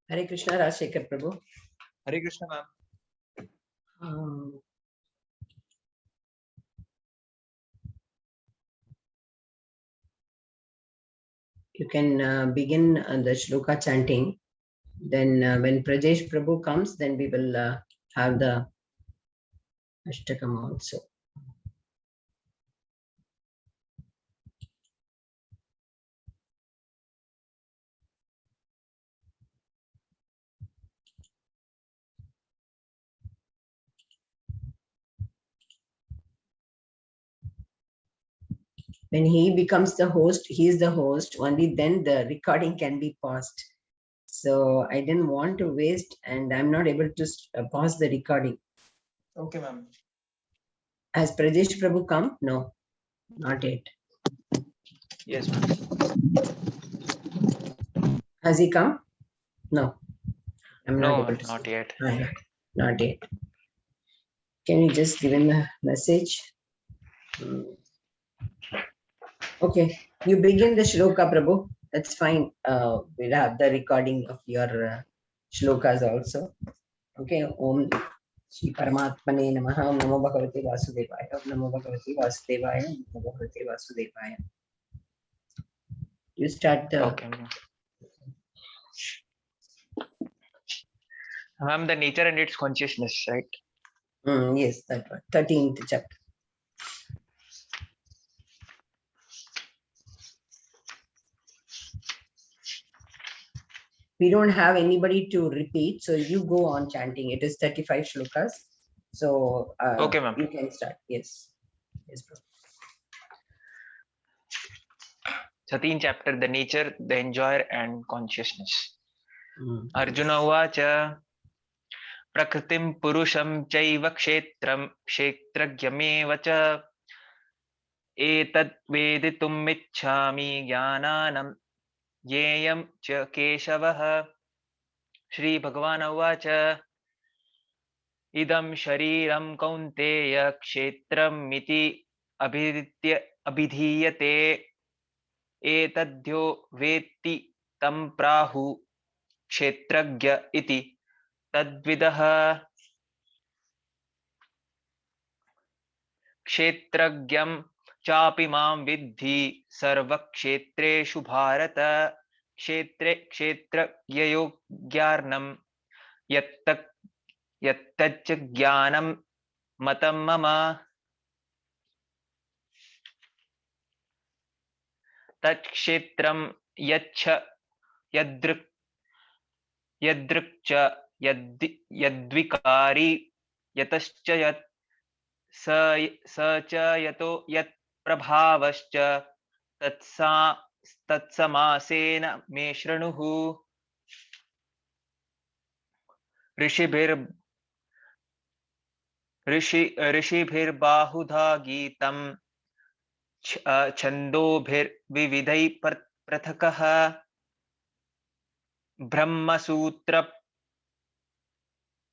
Hare Krishna, Rajshekhar Prabhu. Hare Krishna, ma'am. You can begin the shloka chanting. Then when Prajesh Prabhu comes, then we will have the Ashtakam also. When he becomes the host, he is the host, only then the recording can be paused. So I didn't want to waste, and I'm not able to pause the recording. Okay, ma'am. Has Prajesh Prabhu come? No, not yet. Yes, ma'am. Has he come? No. I'm no, not able to not see. yet. Not yet. Can you just give him a message? Okay, you begin the shloka, Prabhu. That's fine. We'll have the recording of your shlokas also. Okay, Om Shri Paramatmane Namaha, Om Namo Bhagavate Vasudevaya, Om Namo Bhagavate Vasudevaya, Om Namo Bhagavate Vasudevaya. You start the. Okay, ma'am. The nature and its consciousness, right? Yes, that one. 13th chapter. We don't have anybody to repeat, so you go on chanting. It is 35 shlokas. So Okay, ma'am. You can start. Yes. Yes, bro. 13th chapter, the nature, the enjoyer, and consciousness. Arjuna Yes. Uvacha Prakritim Purusham Chaiva Kshetram Kshetragyameva cha Etat Veditum Ichhami Jnananam Yeyam cha Keshavah. Shri Bhagavan Uvacha Idam Shariram Kaunteya Kshetram Miti Abhidhiyate एतद्यो वेत्ति तं प्राहु क्षेत्रज्ञ इति तद्विदः क्षेत्रज्ञं चापि मां विद्धि सर्वक्षेत्रेषु भारत क्षेत्रे क्षेत्रज्ञयोग्यार्णं यत्तच्च ज्ञानं मतं मम तत्क्षेत्रं यच्छ यदृक् यदृक् च यद्विकारी यतश्च यत् स च यतो यत् प्रभावश्च तत्समासेन मे शृणुः ऋषिभिर्बाहुधा गीतं छन्दोभिर्विविधैः पृथक्ः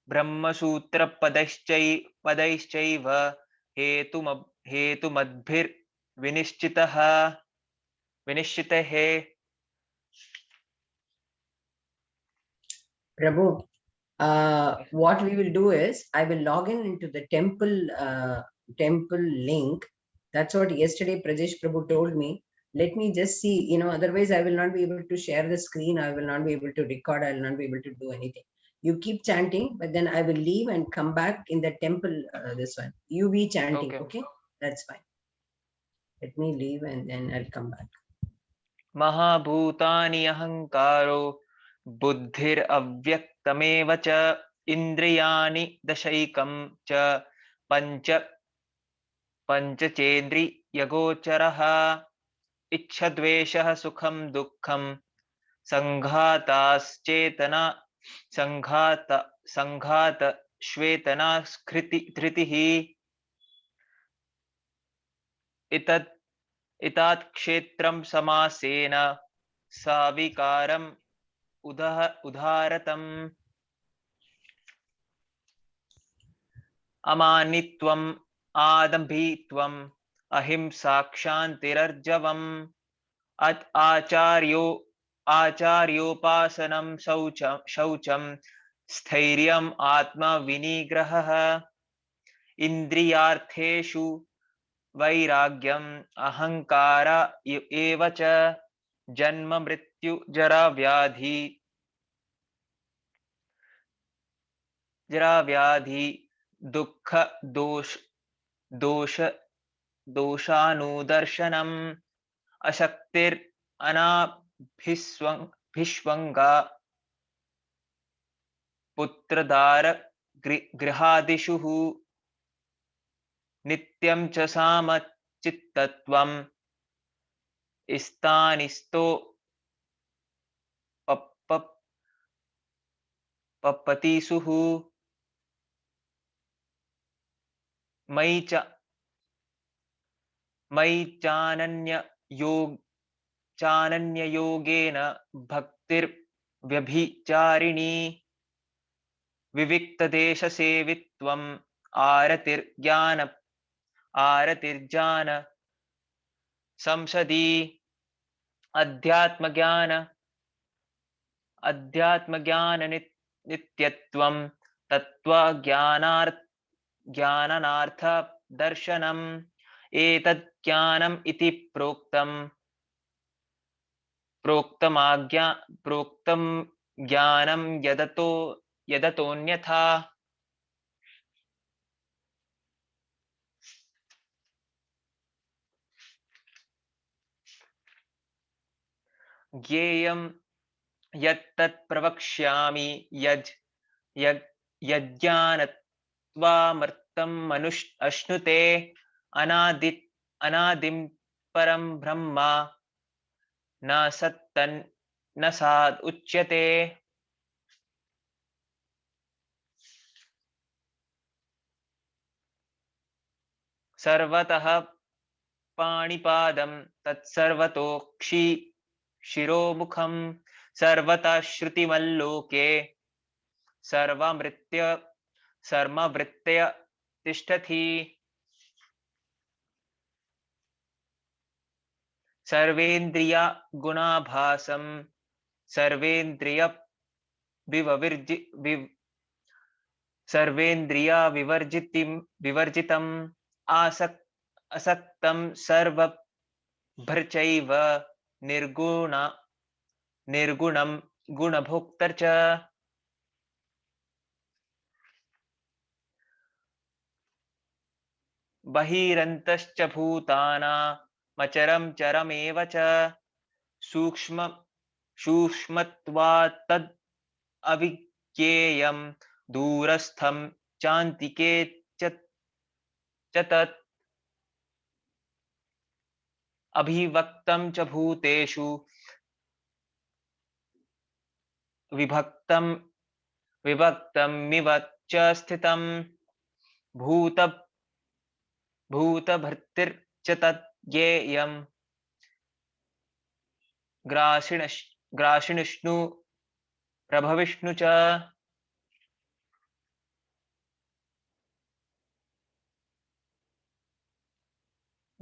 ब्रह्मसूत्रपदैश्चैव हेतुमद्भिर्विनिश्चितः विनिश्चितः Prabhu, what we will do is I will log in into the temple link. That's what yesterday Prajesh Prabhu told me. Let me just see, otherwise I will not be able to share the screen. I will not be able to record. I will not be able to do anything. You keep chanting, but then I will leave and come back in the temple, this one. You be chanting, okay? That's fine. Let me leave and then I'll come back. महाभूतानि अहंकारो बुद्धिरव्यक्तमेव च इन्द्रियाणि दशैकं च पञ्चचेन्द्रियगोचरः इच्छद्वेषः सुखं दुःखं संघाताश्चेतना संघात श्वेतना धृतिः इतत् क्षेत्रं समासेन साविकारम् उदारतम् अमानित्वम् आदम्भित्वम् अहिंसा क्षान्तिरर्जवम् आचार्यो आचार्योपासनं शौचं स्थैर्यम् आत्मविनिग्रहः इन्द्रियार्थेषु वैराग्यम् अहंकार एव च जन्म मृत्यु जरा व्याधि दुःख दोषानुदर्शनम् अशक्तिर् अनाभिष्वङ्गा पुत्रदार गृहादिषु नित्यं च सामचित्तत्वम् स्थानिस्तो पप्पतिषु मयि चानन्ययोगेन भक्तिर्व्यभिचारिणी विविक्तदेशसेवित्वम् आरतिर्ज्ञान संसदि अध्यात्मज्ञान नित्यत्वं तत्त्वज्ञानार्थ दर्शनम् एतत् ज्ञानम् इति प्रोक्तम् ज्ञानं यदतोऽन्यथा ज्ञेयं यत्तत् प्रवक्ष्यामि यज्ञानत्वामर्थम् अश्नुते अनादिं परं ब्रह्म न साद् उच्यते सर्वतः पाणिपादं तत्सर्वतोक्षि शिरोमुखं सर्वतः श्रुतिमल्लोके सर्वमृत्य तिष्ठति सर्वेन्द्रिय गुणाभासं सर्वेन्द्रिय विवर्जितम् असक्तं सर्वभृचैव निर्गुणं गुणभोक्तर च बहिरन्तश्च भूतानामचरं चरमेव च सूक्ष्मत्वात् तद् अविज्ञेयं दूरस्थं चान्तिके च तत् अभिव्यक्तं च भूतेषु विभक्तमिव च स्थितं भूतभर्तृर्च तत् ज्ञेयं ग्रासिष्णु प्रभविष्णु च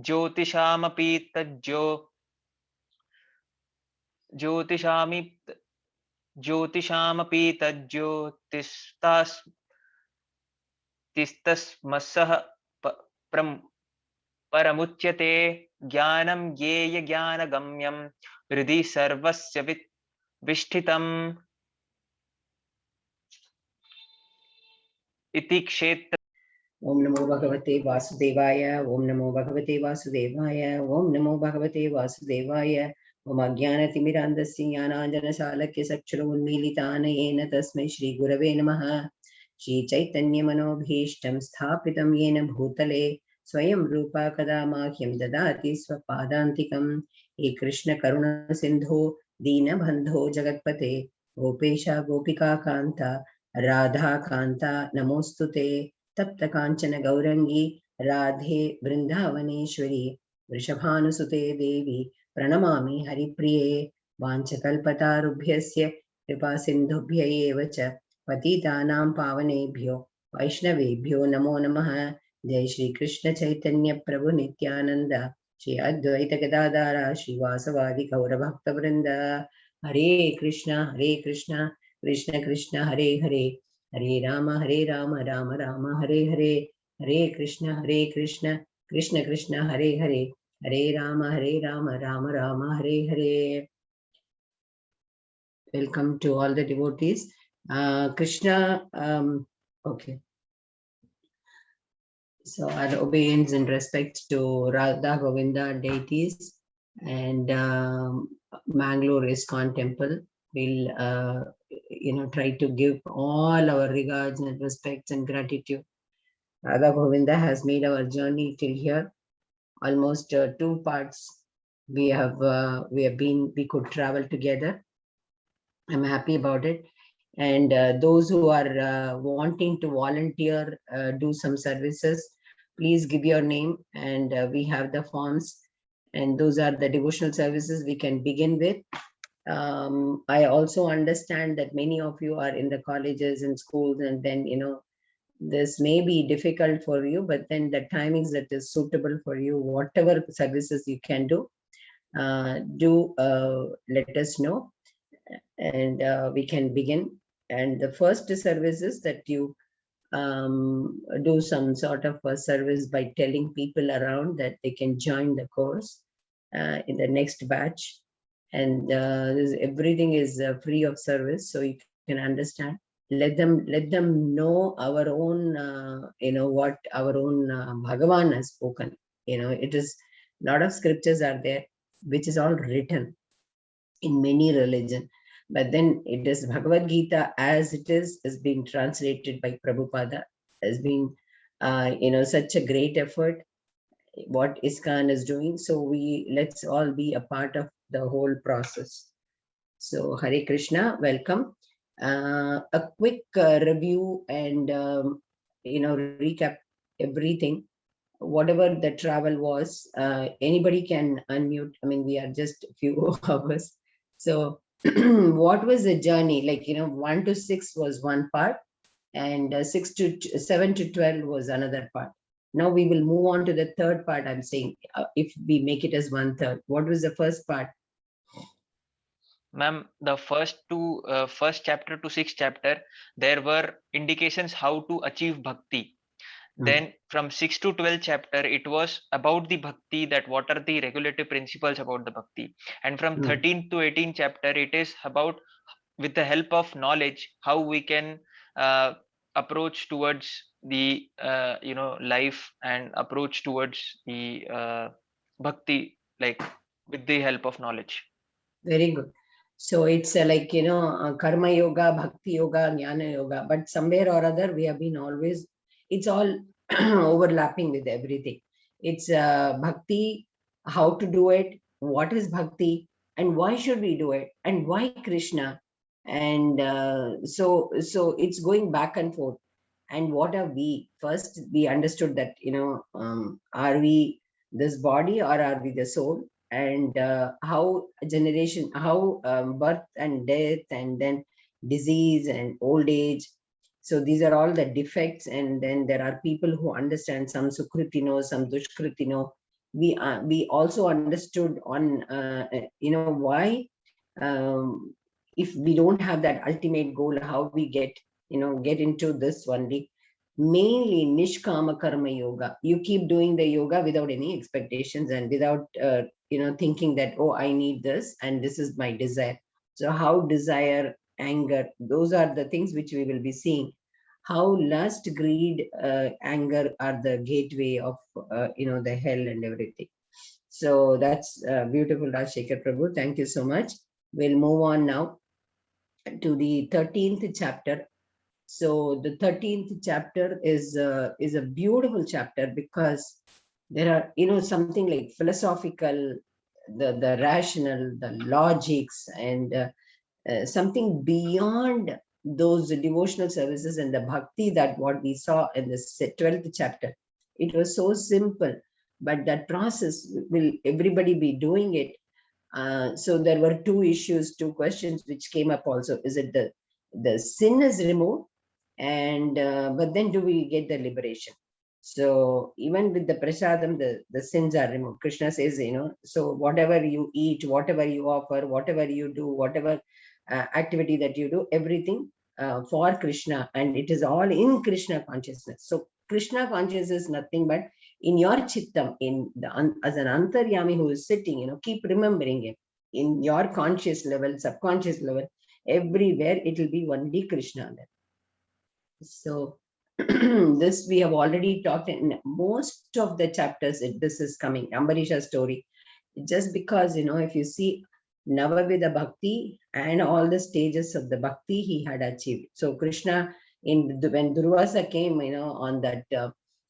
ज्योतिषामपि तज्ज्योतिस्तस्मसः परमुच्यते ज्ञानं ज्ञेयज्ञानगम्यं हृदि सर्वस्य विष्ठितम् इति क्षेत्र। ओम नमो भगवते वासुदेवाय। ओम नमो भगवते वासुदेवाय। ओम नमो भगवते वासुदेवाय। ओम अज्ञानतिमिरान्धस्य ज्ञानाञ्जनशालाकस्य चक्षुरुन्मीलितान् येन तस्मै श्रीगुरवे नमः। श्रीचैतन्यमनोभीष्टं स्थापितं येन भूतले स्वयं रूपा कदा माह्यं ददाति स्वपादान्तिकं। हे कृष्ण करुणा सिन्धो दीनबन्धो जगत्पते गोपेश गोपिका कान्ता राधा कान्ता नमोस्तुते। तप्त कांचन गौरंगी राधे वृंदावनेश्वरी वृषभानुसुते देवी प्रणमामि हरिप्रिये। वाञ्छकल्पतारुभ्यस्य कृपा सिन्धुभ्य एव च पतितानां पावनेभ्यो वैष्णवेभ्यो नमो नमः। जय श्री कृष्ण चैतन्य प्रभु Nityanand Shri Advaita Gadadhar श्रीवासवादि गौरभक्तवृंद Hare Krishna, Krishna Krishna, Hare Hare, Hare Rama, Rama Rama, Hare Hare, Hare Krishna, Krishna Krishna, Hare Hare, Hare Rama, Rama Rama, Hare Hare. Welcome to all the devotees. Krishna, okay. So our obeisance and respects to Radha Govinda deities and Mangalore ISKCON temple. We'll try to give all our regards and respects and gratitude. Radha Govinda has made our journey till here. Almost 2 parts we could travel together. I'm happy about it. And those who are wanting to volunteer, do some services, please give your name, and we have the forms, and those are the devotional services we can begin with. I also understand that many of you are in the colleges and schools, and then this may be difficult for you, but then the timings that is suitable for you, whatever services you can do let us know, and we can begin. And the first service is that you do some sort of a service by telling people around that they can join the course in the next batch. And everything is free of service, so you can understand. Let them know our own, what our own Bhagavan has spoken. It is a lot of scriptures are there, which is all written in many religion, but then it is Bhagavad Gita as it is being translated by Prabhupada, has been such a great effort what ISKCON is doing. So let's all be a part of the whole process. So Hare Krishna, welcome. A quick review and recap everything. Whatever the travel was, anybody can unmute. I mean, we are just a few hours. So what was the journey? 1 to 6 was one part, and 7 to 12 was another part. Now we will move on to the third part. I'm saying, if we make it as 1/3, what was the first part? Ma'am, the first chapter to 6th chapter, there were indications how to achieve bhakti. Then from 6 to 12 chapter, it was about the bhakti, that what are the regulative principles about the bhakti. And from 13th to 18th chapter, it is about, with the help of knowledge, how we can approach towards the life, and approach towards the bhakti, like with the help of knowledge. Very good. So it's karma yoga, bhakti yoga, jnana yoga, but somewhere or other we have been always, it's all overlapping with everything. It's bhakti, how to do it, what is bhakti, and why should we do it, and why Krishna. And so it's going back and forth. And what are we? First, we understood that, are we this body or are we the soul? And how birth and death, and then disease and old age. So these are all the defects. And then there are people who understand, some Sukritino, some Dushkritino. We also understood on, why, if we don't have that ultimate goal, how we get into this only. Mainly Nishkama Karma Yoga. You keep doing the yoga without any expectations and without thinking that, oh, I need this and this is my desire. So how desire, anger, those are the things which we will be seeing. How lust, greed, anger are the gateway of the hell and everything. So that's beautiful, Rajshekhar Prabhu. Thank you so much. We'll move on now to the 13th chapter. So the 13th chapter is a beautiful chapter, because there are something like philosophical, the rational, the logics, and something beyond those devotional services and the bhakti, that what we saw in the 12th chapter. It was so simple, but that process will everybody be doing it. So there were two questions which came up also. Is it the sin is removed, and but then do we get the liberation? So even with the prasadam, the sins are removed. Krishna says, so whatever you eat, whatever you offer, whatever you do, whatever activity that you do, everything for Krishna, and it is all in Krishna consciousness. So Krishna consciousness is nothing but in your chittam, as an antaryami who is sitting, keep remembering him in your conscious level, subconscious level, everywhere it will be only Krishna there. So this we have already talked in most of the chapters. This is coming, Ambarisha's story. Just because, if you see Navavida Bhakti and all the stages of the Bhakti he had achieved. So Krishna, when Durvasa came, on that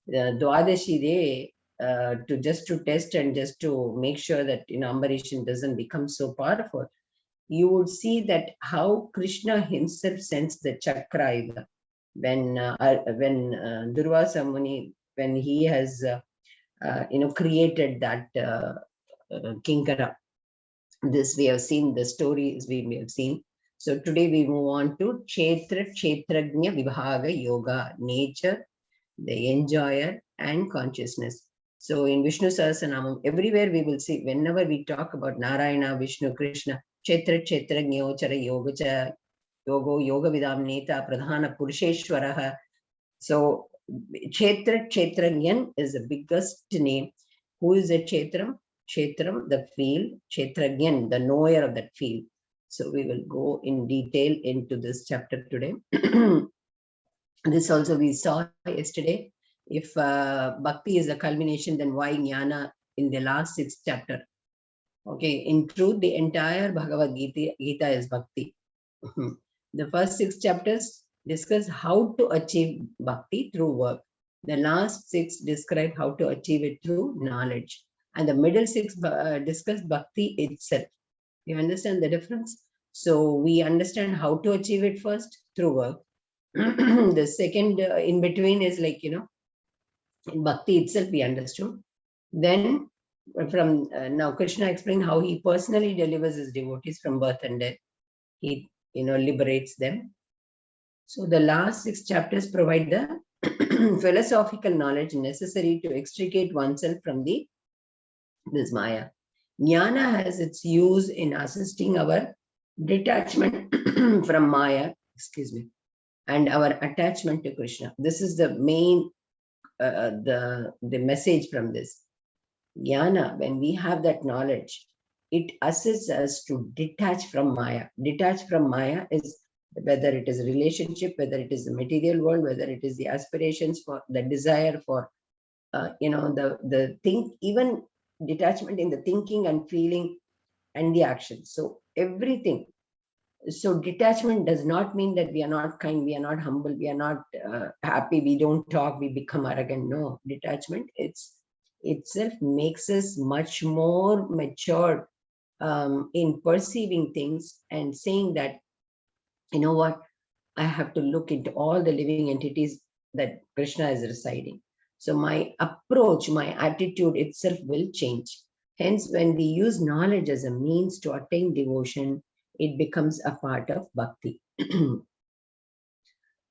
Dwadashi day, to test and just to make sure that, Ambarishan doesn't become so powerful, you would see that how Krishna himself sends the Chakra when Durvasa Muni, when he has created that Kinkara. This we have seen, the stories we have seen. So today we move on to Kshetrajna Vibhaga Yoga, nature, the enjoyer, and consciousness. So in Vishnu Sahasranamam, everywhere we will see, whenever we talk about Narayana, Vishnu, Krishna, Kshetrajna Yoga Yogo Yoga Vidam Neta Pradhana Purusheshwaraha. So Kshetranyan is the biggest name. Who is a Kshetram? Kshetram, the field. Kshetragyan, the knower of that field. So we will go in detail into this chapter today. This also we saw yesterday. If Bhakti is a culmination, then why Jnana in the last 6th chapter? Okay, in truth, the entire Bhagavad Gita is Bhakti. The first 6 chapters discuss how to achieve Bhakti through work. The last 6 describe how to achieve it through knowledge. And the middle 6 discuss Bhakti itself. You understand the difference? So we understand how to achieve it first through work. The second in between is like, in Bhakti itself we understood. Then from now Krishna explained how he personally delivers his devotees from birth and death. He liberates them. So the last 6 chapters provide the philosophical knowledge necessary to extricate oneself from this Maya. Jnana has its use in assisting our detachment from Maya, and our attachment to Krishna. This is the main, the message from this. Jnana, when we have that knowledge, it assists us to detach from Maya. Detach from Maya is whether it is a relationship, whether it is the material world, whether it is the aspirations for the desire for, the think, even detachment in the thinking and feeling and the action. So everything. So detachment does not mean that we are not kind, we are not humble, we are not happy, we don't talk, we become arrogant. No, detachment itself makes us much more mature in perceiving things and saying that, you know what, I have to look into all the living entities that Krishna is residing. So my approach, my attitude itself will change. Hence, when we use knowledge as a means to attain devotion, it becomes a part of bhakti.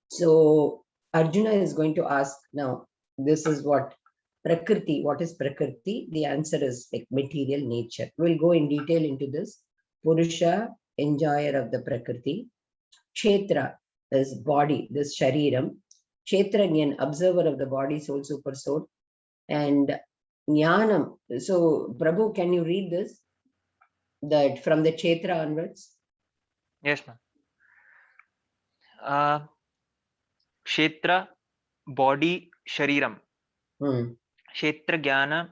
So Arjuna is going to ask now, this is what Prakriti, what is Prakriti? The answer is like material nature. We'll go in detail into this. Purusha, enjoyer of the Prakriti. Kshetra is body, this Shariram. Kshetragyan, observer of the body, soul, super soul. And Jnanam. So, Prabhu, can you read this? That from the Kshetra onwards? Yes, ma'am. Kshetra, body, Shariram. Kshetra Jnana,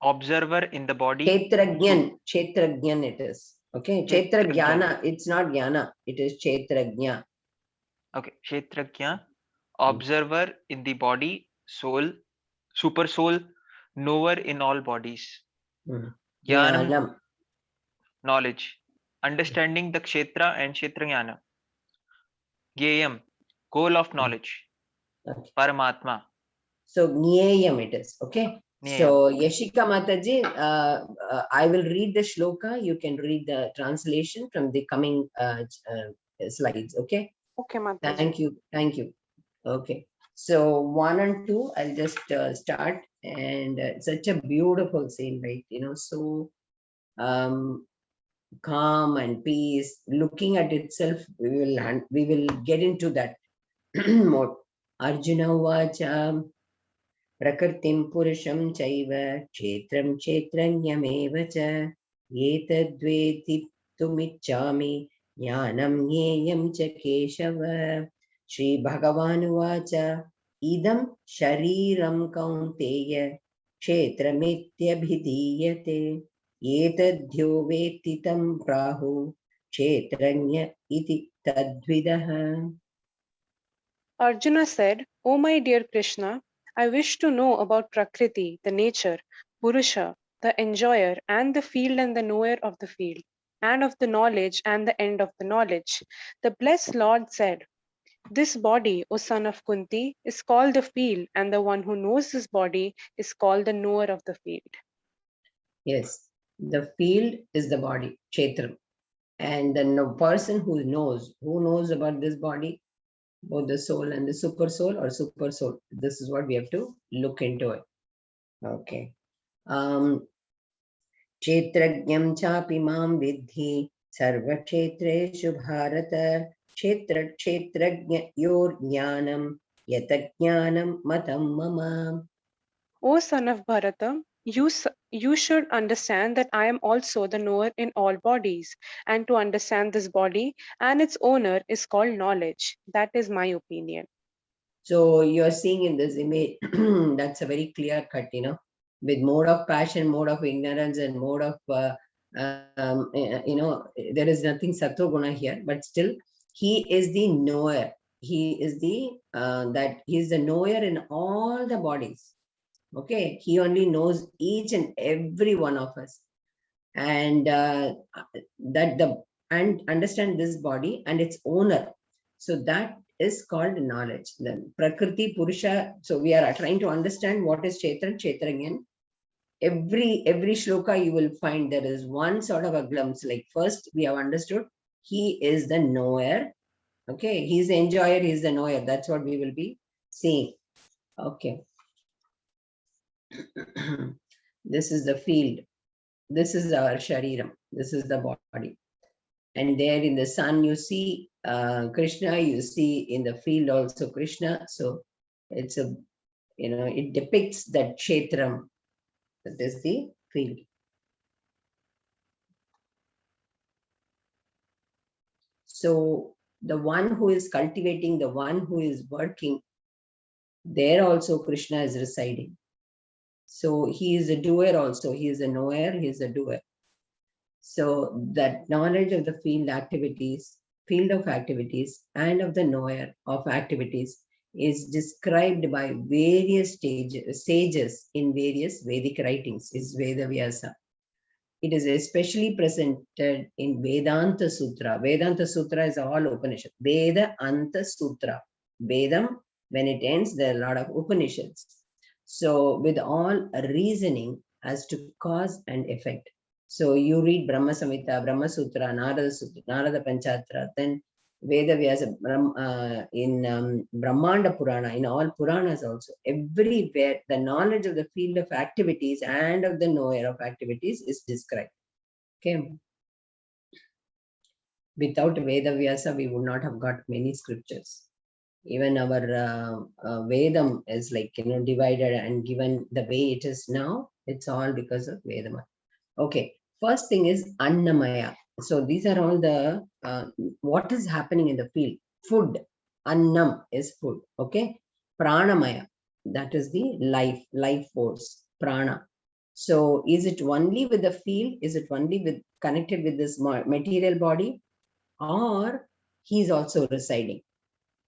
observer in the body. Kshetragyan it is. Okay, Kshetra Jnana, it's not Jnana, it is Kshetragya. Okay, Kshetragya, observer in the body, soul, super soul, knower in all bodies. Jnanam, knowledge, understanding the Kshetra and Kshetrajnana. Gyayam, goal of knowledge. Okay. Paramatma. So Nyayam it is. Okay. Nyayam. So Yashika Mataji, I will read the shloka. You can read the translation from the coming slides. Okay. Okay, Mataji. Thank you. Thank you. Okay. So 1 and 2, I'll just start, and such a beautiful scene, right? So calm and peace. Looking at itself, we will get into that mode. Arjuna Vacha Prakritim Purusham Chaiva Kshetram Kshetranyameva Cha Etadveti Tumichami Jnanam Nyeyam Cha Keshava. Shri Bhagavan Vacha Idam Shariram Kaunteya Kshetramityabhidiyate Etadhyo Vetitam Prahu Kshetranya iti Tadvidaha. Arjuna said, "O my dear Krishna, I wish to know about Prakriti, the nature, Purusha, the enjoyer, and the field and the knower of the field, and of the knowledge and the end of the knowledge." The blessed Lord said, "This body, O son of Kunti, is called the field, and the one who knows this body is called the knower of the field." Yes, the field is the body, Kshetram. And the person who knows about this body, both the soul and the super soul or super soul. This is what we have to look into it. Okay. Kshetrajnam chapi mam vidhi sarva kshetreshu bharata kshetrajna yor jnanam yata jnanam matam mama. O son of Bharata, you should understand that I am also the knower in all bodies, and to understand this body and its owner is called knowledge. That is my opinion. So you're seeing in this image, that's a very clear cut, with mode of passion, mode of ignorance, and mode of, there is nothing sattva-guna here, but still, he is the knower. He is he is the knower in all the bodies. Okay, he only knows each and every one of us, and and understand this body and its owner. So that is called knowledge. Then Prakriti, Purusha. So we are trying to understand what is Kshetranyan. Every shloka you will find there is one sort of a glimpse. Like first we have understood he is the knower. Okay, he's the enjoyer, he's the knower. That's what we will be seeing. Okay. This is the field. This is our shariram. This is the body. And there in the sun you see Krishna, you see in the field also Krishna. So it's it depicts that kshetram, that is the field. So the one who is cultivating, the one who is working, there also Krishna is residing. So he is a doer also. He is a knower, he is a doer. So that knowledge of the field of activities, and of the knower of activities is described by various sages in various Vedic writings, is Veda Vyasa. It is especially presented in Vedanta Sutra. Vedanta Sutra is all Upanishad. Veda Anta Sutra. Vedam, when it ends, there are a lot of Upanishads. So with all reasoning as to cause and effect. So you read Brahma Samhita, Brahma Sutra, Narada Panchatra, then Veda Vyasa, in Brahmanda Purana, in all Puranas also, everywhere the knowledge of the field of activities and of the knower of activities is described. Okay. Without Veda Vyasa, we would not have got many scriptures. Even our Vedam is divided and given the way it is now. It's all because of Vedama. Okay. First thing is Annamaya. So these are all the what is happening in the field. Food. Annam is food. Okay. Pranamaya. That is the life force. Prana. So is it only with the field? Is it only connected with this material body? Or he is also residing?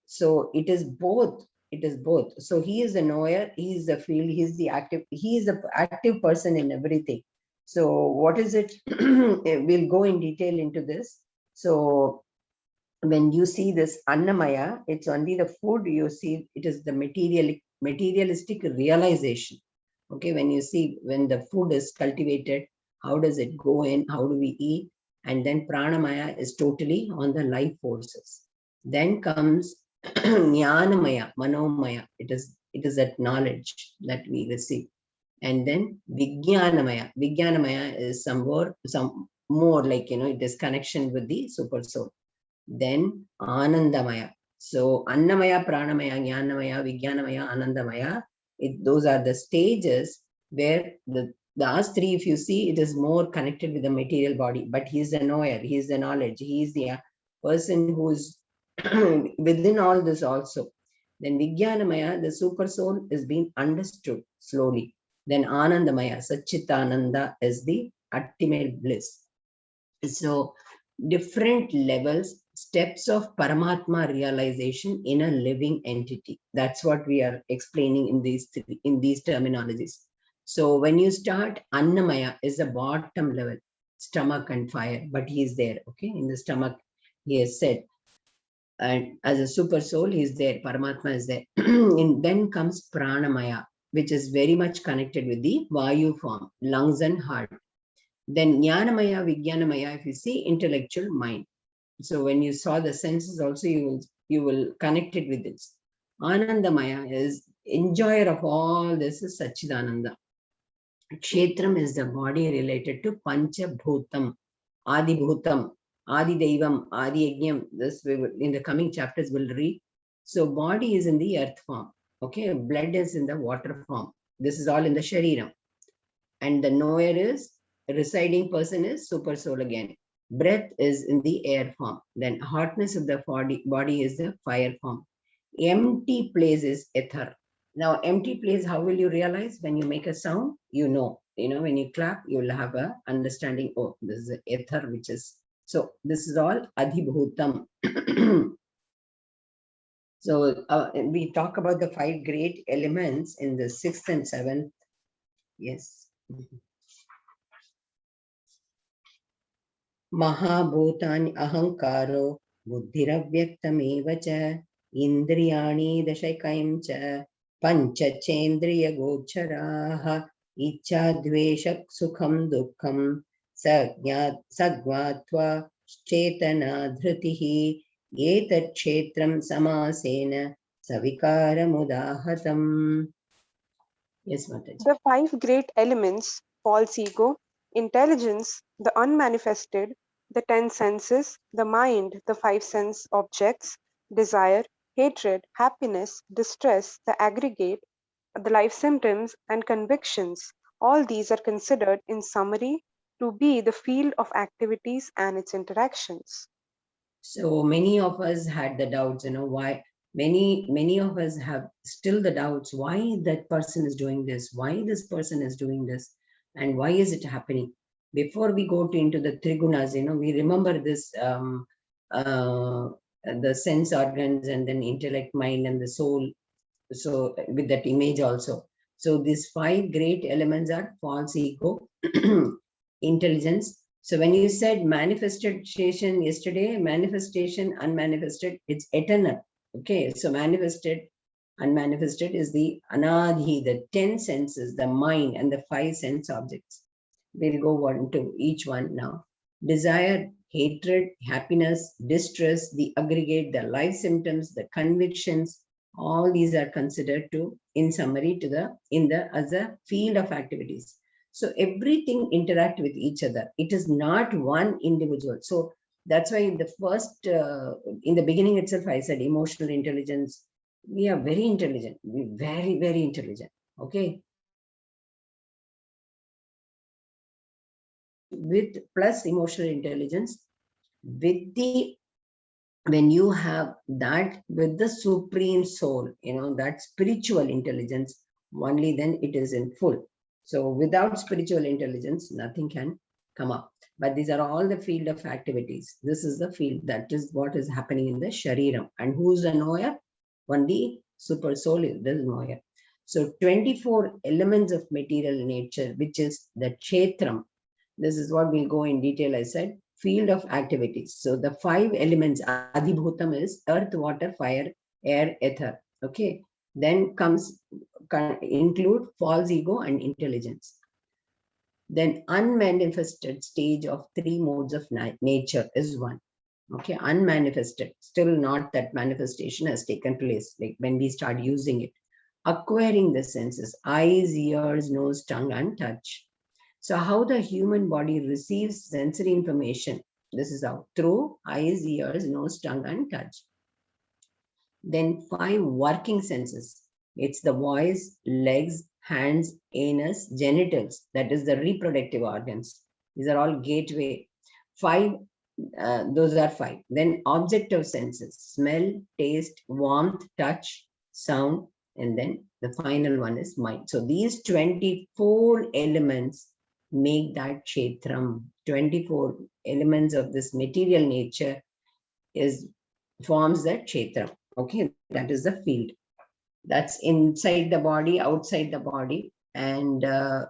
So it is both. It is both. So he is the knower, he is the field, he is the active person in everything. So what is it? We'll go in detail into this. So when you see this Annamaya, it's only the food you see, it is the materialistic realization. Okay, when you see when the food is cultivated, how does it go in, how do we eat? And then Pranamaya is totally on the life forces. Then comes Jnanamaya, Manomaya. It is that knowledge that we receive. And then Vijnanamaya. Vijnanamaya is some more like, it is connection with the super soul. Then Anandamaya. So Annamaya, Pranamaya, Jnanamaya, Vijnanamaya, Anandamaya. Those are the stages where the last three, if you see, it is more connected with the material body. But he is the knower, he is the knowledge, he is the person who is within all this also. Then Vijnanamaya, the super soul, is being understood slowly. Then Anandamaya, Satchitananda, is the ultimate bliss. So different levels, steps of Paramatma realization in a living entity. That's what we are explaining in these terminologies. So when you start, Annamaya is the bottom level, stomach and fire, but he is there, okay? In the stomach, he has said, and as a super soul, he is there, Paramatma is there. And then comes Pranamaya, which is very much connected with the Vayu form, lungs and heart. Then Jnanamaya, Vijnanamaya, if you see, intellectual mind. So when you saw the senses also, you will connect it with this. Anandamaya is enjoyer of all this, is Satchidananda. Kshetram is the body related to Pancha Bhutam, Adi Bhutam, Adi Devam, Adi Yajnam. This we will, in the coming chapters we'll read. So body is in the earth form. Okay, blood is in the water form. This is all in the Shariram. And the knower is, residing person is super soul again. Breath is in the air form. Then hotness of the body is the fire form. Empty place is ether. Now, empty place, how will you realize? When you make a sound, when you clap, you will have a understanding. Oh, this is the ether, which is, so this is all adhibhutam. So we talk about the 5 great elements in the 6th and 7th. Yes. Mahabhutani ahankaro buddhiravyaktamev cha indriyani dashakaim cha pancachendriya gocharaha icha dvesha sukham dukkham sagvatva chetana dhritihi etat kshetram samasena savikaramudahatam. Yes, Mataji. The 5 great elements, false ego, intelligence, the unmanifested, the 10 senses, the mind, the 5 sense objects, desire, hatred, happiness, distress, the aggregate, the life symptoms, and convictions, all these are considered in summary to be the field of activities and its interactions. So many of us had the doubts, why many of us have still the doubts, why that person is doing this, why this person is doing this, and why is it happening? Before we go into the trigunas, we remember this, the sense organs and then intellect, mind, and the soul. So with that image also. So these 5 great elements are false ego, intelligence. So when you said manifestation yesterday, manifestation, unmanifested, it's eternal. Okay, so manifested, unmanifested is the anadhi, the 10 senses, the mind, and the 5 sense objects. We'll go one to each one now. Desire, hatred, happiness, distress, the aggregate, the life symptoms, the convictions, all these are considered in summary, as a field of activities. So everything interact with each other. It is not one individual. So that's why in the first, in the beginning itself, I said emotional intelligence. We are very intelligent. We're very, very intelligent. Okay. With plus emotional intelligence, when you have that with the supreme soul, that spiritual intelligence, only then it is in full. So without spiritual intelligence, nothing can come up. But these are all the field of activities. This is the field, that is what is happening in the Shariram. And who's the knower? Only super soul is the knower. So 24 elements of material nature, which is the Kshetram. This is what we'll go in detail, I said. Field of activities. So the 5 elements, Adhibhutam is earth, water, fire, air, ether. Okay. Then include false ego and intelligence. Then unmanifested stage of 3 modes of nature is one. Okay, unmanifested, still not that manifestation has taken place, like when we start using it. Acquiring the senses, eyes, ears, nose, tongue, and touch. So how the human body receives sensory information, this is how, through eyes, ears, nose, tongue, and touch. Then 5 working senses. It's the voice, legs, hands, anus, genitals. That is the reproductive organs. These are all gateway. 5, those are 5. Then objective senses, smell, taste, warmth, touch, sound, and then the final one is mind. So these 24 elements make that Kshetram. 24 elements of this material nature is forms that Kshetram. Okay, that is the field. That's inside the body, outside the body, and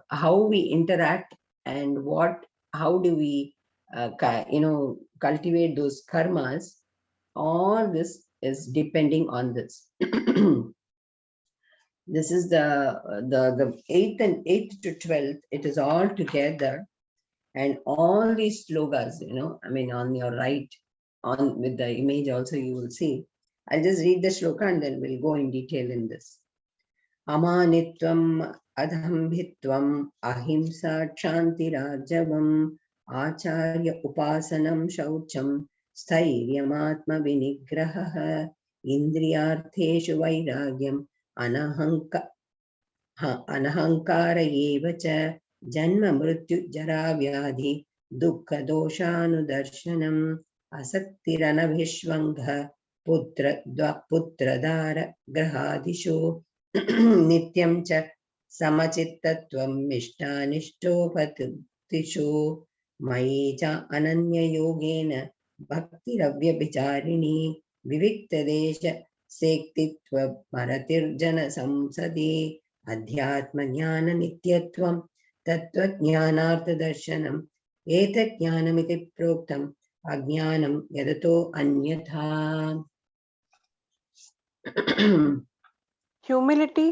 how we interact and how do we, cultivate those karmas. All this is depending on this. This is the 8th to 12th. It is all together, and all these slogas. I mean, on your right, on with the image also you will see. I'll just read the shloka and then we'll go in detail in this. Amanitvam adhambhitvam ahimsa kshantirajyavam acharya upasanam shaucham sthairyamatma vinigrahah indriyartheshu vairagyam anahankara eva cha janma mrityu jara vyadhi dukkha doshanudarshanam asaktiranabhishvangha putradara grahadisho nityam cha samachittvatvam mishtaniष्टोपतिषु मयि cha ananya yogena bhaktiravyabicharini viviktadesha sektitva maratirjana samsadi adhyatma jnana nityatvam tattva jnanartha darshanam etat jnanamiti proktam ajnanam yadato anyatha. Humility,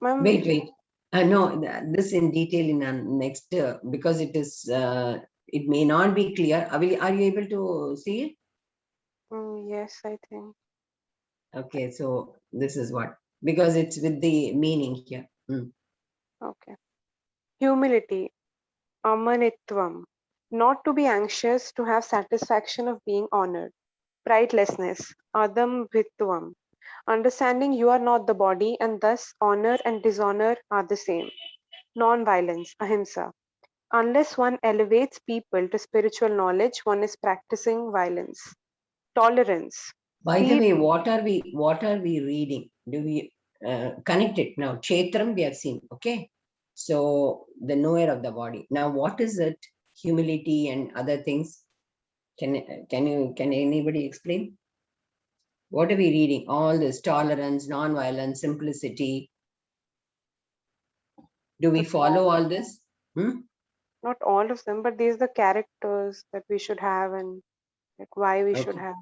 ma'am. Wait. No, this in detail in next, because it is, it may not be clear. Are you able to see it? Yes, I think. Okay, so this is what, because it's with the meaning here. Okay. Humility, amanitvam, not to be anxious, to have satisfaction of being honored. Pridelessness, adambhitvam, understanding you are not the body and thus honor and dishonor are the same. Non-violence, ahimsa, unless one elevates people to spiritual knowledge, one is practicing violence. Tolerance. By the way, what are we reading? Do we connect it now? Kshetram we have seen, okay? So the knower of the body. Now, what is it? Humility and other things. Can anybody explain? What are we reading? All this tolerance, non-violence, simplicity. Do we follow all this? Not all of them, but these are the characters that we should have and like why we should have.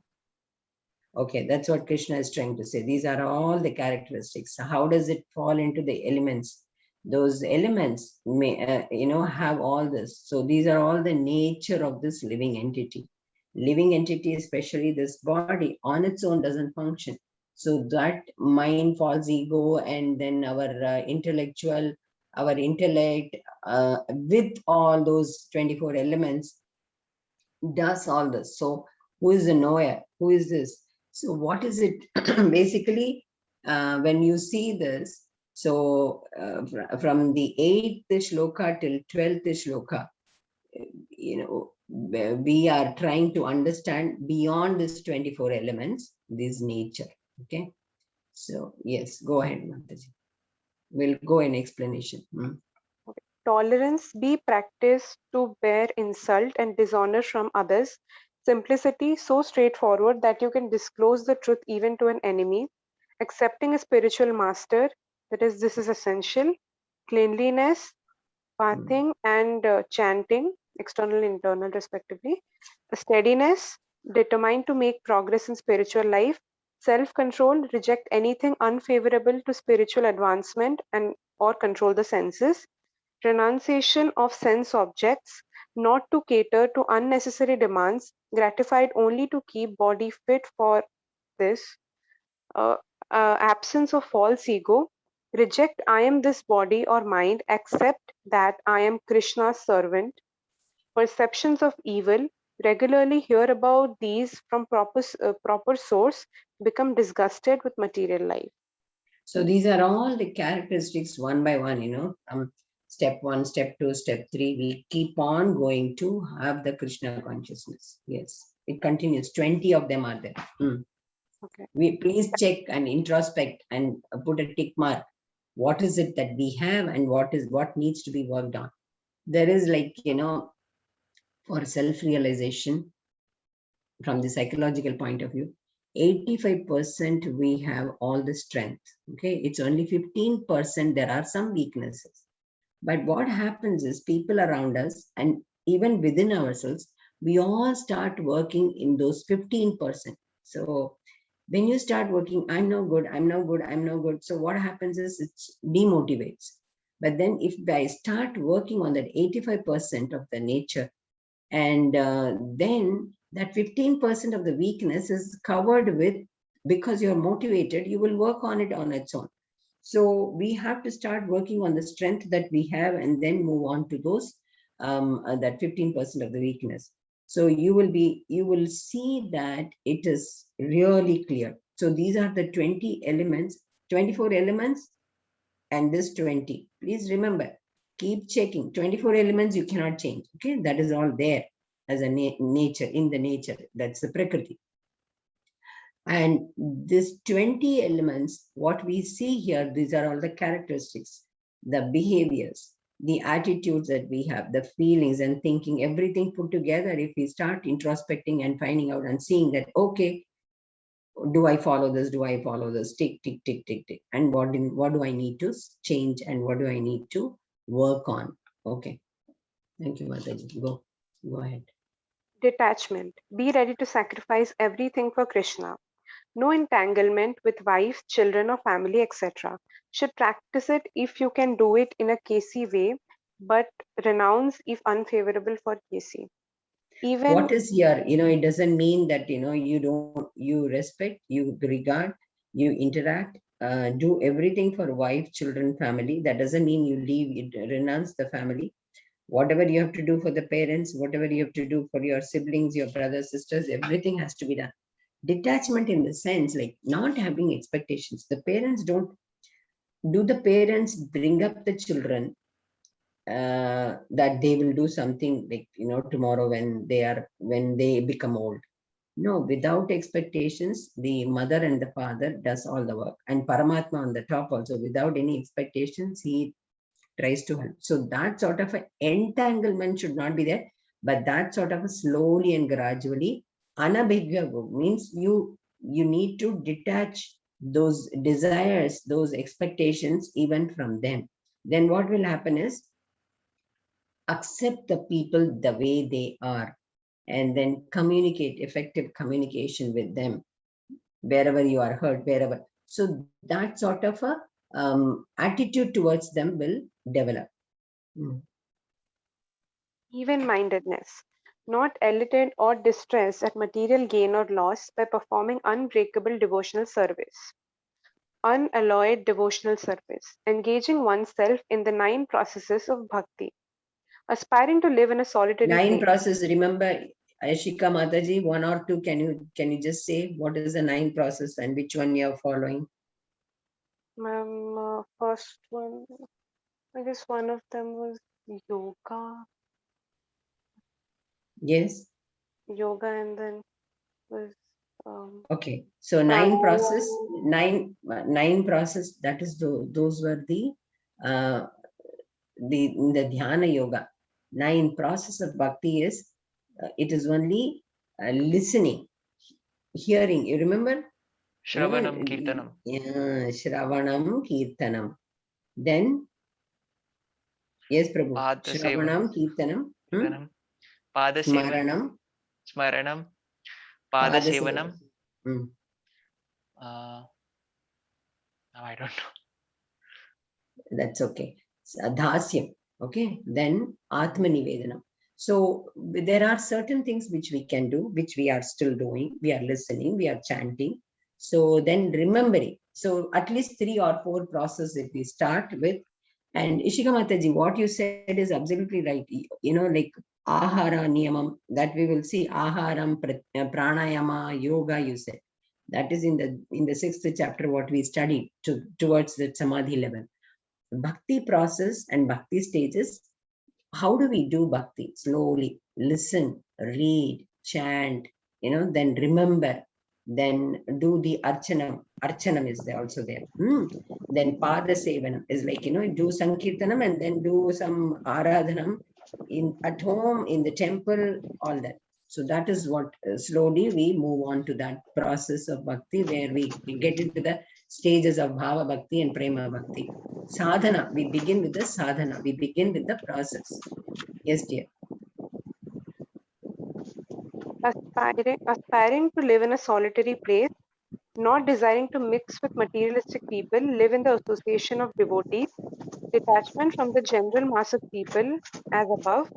Okay, that's what Krishna is trying to say. These are all the characteristics. How does it fall into the elements? Those elements may, have all this. So these are all the nature of this living entity. Living entity, especially this body, on its own doesn't function. So that mind, false ego, and then our intellect, with all those 24 elements, does all this. So who is the knower? Who is this? So what is it? Basically, when you see this, so from the 8th shloka till 12th shloka, we are trying to understand beyond this 24 elements, this nature. Okay. So yes, go ahead, Mataji. We'll go in explanation. Tolerance, be practiced to bear insult and dishonor from others. Simplicity, so straightforward that you can disclose the truth even to an enemy. Accepting a spiritual master, that is, this is essential. Cleanliness, bathing and chanting, external and internal respectively. Steadiness, determined to make progress in spiritual life. Self-control, reject anything unfavorable to spiritual advancement and or control the senses. Renunciation of sense objects, not to cater to unnecessary demands, gratified only to keep body fit for this, uh, absence of false ego, reject I am this body or mind, accept that I am Krishna's servant, perceptions of evil, regularly hear about these from proper source, become disgusted with material life. So these are all the characteristics one by one, step 1, step 2, step 3. We keep on going to have the Krishna consciousness. Yes, it continues. 20 of them are there. Okay. We please check and introspect and put a tick mark. What is it that we have and what needs to be worked on? There is for self-realization from the psychological point of view, 85% we have all the strength. Okay, it's only 15% there are some weaknesses. But what happens is people around us and even within ourselves, we all start working in those 15%. So when you start working, I'm no good, I'm no good, I'm no good. So what happens is it demotivates. But then if I start working on that 85% of the nature, and then that 15% of the weakness is covered with, because you're motivated, you will work on it on its own. So we have to start working on the strength that we have and then move on to those, that 15% of the weakness. So you will see that it is really clear. So these are the 20 elements, 24 elements, and this 20. Please remember, keep checking. 24 elements you cannot change. Okay, that is all there as a nature, in the nature. That's the Prakriti. And this 20 elements, what we see here, these are all the characteristics, the behaviors, the attitudes that we have, the feelings and thinking, everything put together. If we start introspecting and finding out and seeing that, okay, do I follow this? Do I follow this? Tick, tick, tick, tick, tick. And what do I need to change and what do I need to work on? Okay. Thank you, Mataji. Go ahead. Detachment. Be ready to sacrifice everything for Krishna. No entanglement with wife, children, or family, etc. Should practice it if you can do it in a Kesi way, but renounce if unfavorable for Kesi. Even what is here, it doesn't mean that, you respect, you regard, you interact, do everything for wife, children, family. That doesn't mean you leave, renounce the family. Whatever you have to do for the parents, whatever you have to do for your siblings, your brothers, sisters, everything has to be done. Detachment in the sense, like not having expectations. The parents don't, do the parents bring up the children that they will do something like, tomorrow when they become old? No, without expectations, the mother and the father does all the work. And Paramatma on the top also, without any expectations, he tries to help. So that sort of an entanglement should not be there, but that sort of a slowly and gradually, anabhigya means you need to detach those desires, those expectations even from them. Then what will happen is, accept the people the way they are, and then communicate, effective communication with them wherever you are hurt, wherever. So that sort of a attitude towards them will develop. even-mindedness. Not elated or distressed at material gain or loss by performing unbreakable devotional service. Unalloyed devotional service. Engaging oneself in the 9 processes of bhakti. Aspiring to live in a solitary 9 place. process, remember, Ashika Mataji, 1 or 2, can you just say what is the 9 process and which one you are following? First one, I guess one of them was yoga. Yes. Yoga, and then was okay. So 9 process, 9 process. That is those were the in the dhyana yoga. 9 process of bhakti is it is only listening, hearing. You remember? Shravanam Kirtanam. Yeah, Shravanam Kirtanam. Then, yes, Prabhu. Shravanam Kirtanam. Padasevanam. Smaranam. Padasevanam. I don't know. That's okay. Dhasyam. Okay. Then Atmanivedanam. So there are certain things which we can do, which we are still doing. We are listening, we are chanting. So then remembering. So at least 3 or 4 processes if we start with. And Ishika Mataji, what you said is absolutely right. Like ahara niyamam, that we will see aharam, pranayama, yoga, you said. That is in the 6th chapter what we studied towards the samadhi level. Bhakti process and bhakti stages. How do we do bhakti? Slowly listen, read, chant, then remember, then do the archanam. Archanam is there also there. Then pada sevanam is like, do sankirtanam and then do some aradhanam at home, in the temple, all that. So that is what slowly we move on to that process of bhakti where we get into the stages of bhava bhakti and prema bhakti. Sadhana, we begin with the sadhana, we begin with the process. Yes, dear. Aspiring to live in a solitary place, not desiring to mix with materialistic people, live in the association of devotees, detachment from the general mass of people, as above,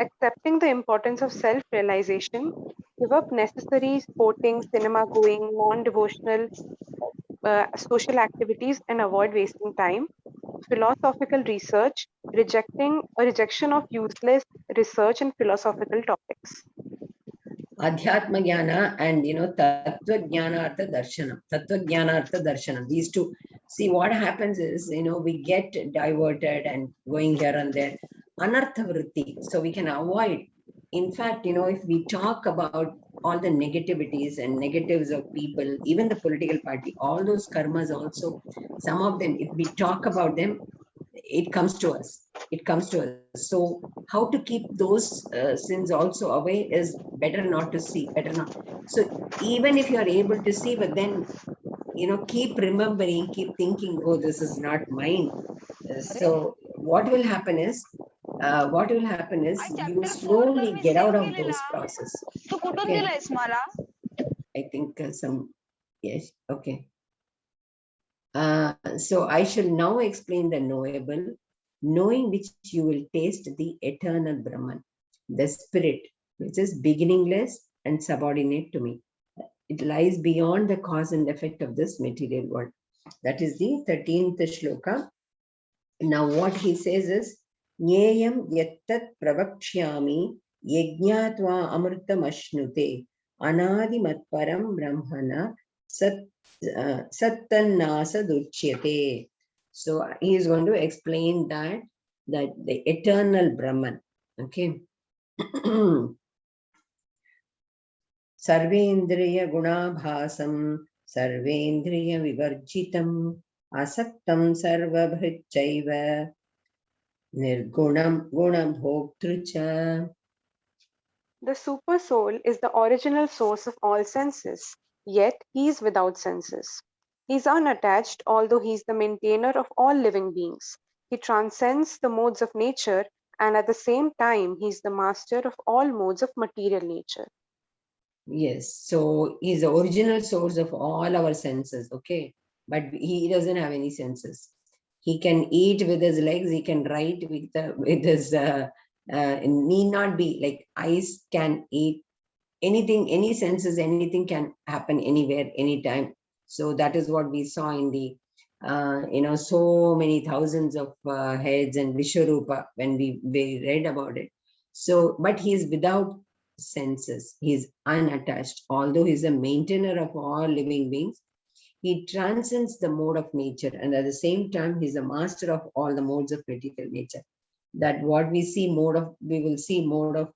accepting the importance of self-realization, give up necessary sporting, cinema-going, non-devotional social activities and avoid wasting time, philosophical research, rejection of useless research and philosophical topics. Adhyatma Jnana and Tattva Jnanartha Darshanam. Tattva Jnanartha Darshanam. These two. See, what happens is, we get diverted and going here and there. Anartha Vritti. So we can avoid. In fact, if we talk about all the negativities and negatives of people, even the political party, all those karmas also, some of them, if we talk about them, it comes to us. So how to keep those sins also away is better not to see, better not. So even if you are able to see, but then keep remembering, keep thinking, oh, this is not mine. So what will happen is you slowly get out of those process. Okay. I think yes, okay. So I shall now explain the knowable, knowing which you will taste the eternal Brahman, the spirit, which is beginningless and subordinate to me. It lies beyond the cause and effect of this material world. That is the 13th shloka. Now what he says is, Nyayam yattat pravakshyami yajnatva amritam ashnute anadi matparam brahmana sattannasa duchyate. So he is going to explain that the eternal Brahman. Okay. Sarvendriya gunabhasam sarvendriya vivarjitam asaktam sarvabhrichaiva nirgunam gunabhoktrucha. The super soul is the original source of all senses, yet he is without senses. He is unattached, although he is the maintainer of all living beings. He transcends the modes of nature, and at the same time, he is the master of all modes of material nature. Yes, so he's the original source of all our senses, okay? But he doesn't have any senses. He can eat with his legs, he can write with his, need not be like eyes can eat anything, any senses, anything can happen anywhere, anytime. So that is what we saw in the, so many thousands of heads and Vishwarupa when we read about it. So, but he is without senses. He is unattached. Although he is a maintainer of all living beings, he transcends the mode of nature, and at the same time, he is a master of all the modes of material nature. That what we see we will see mode of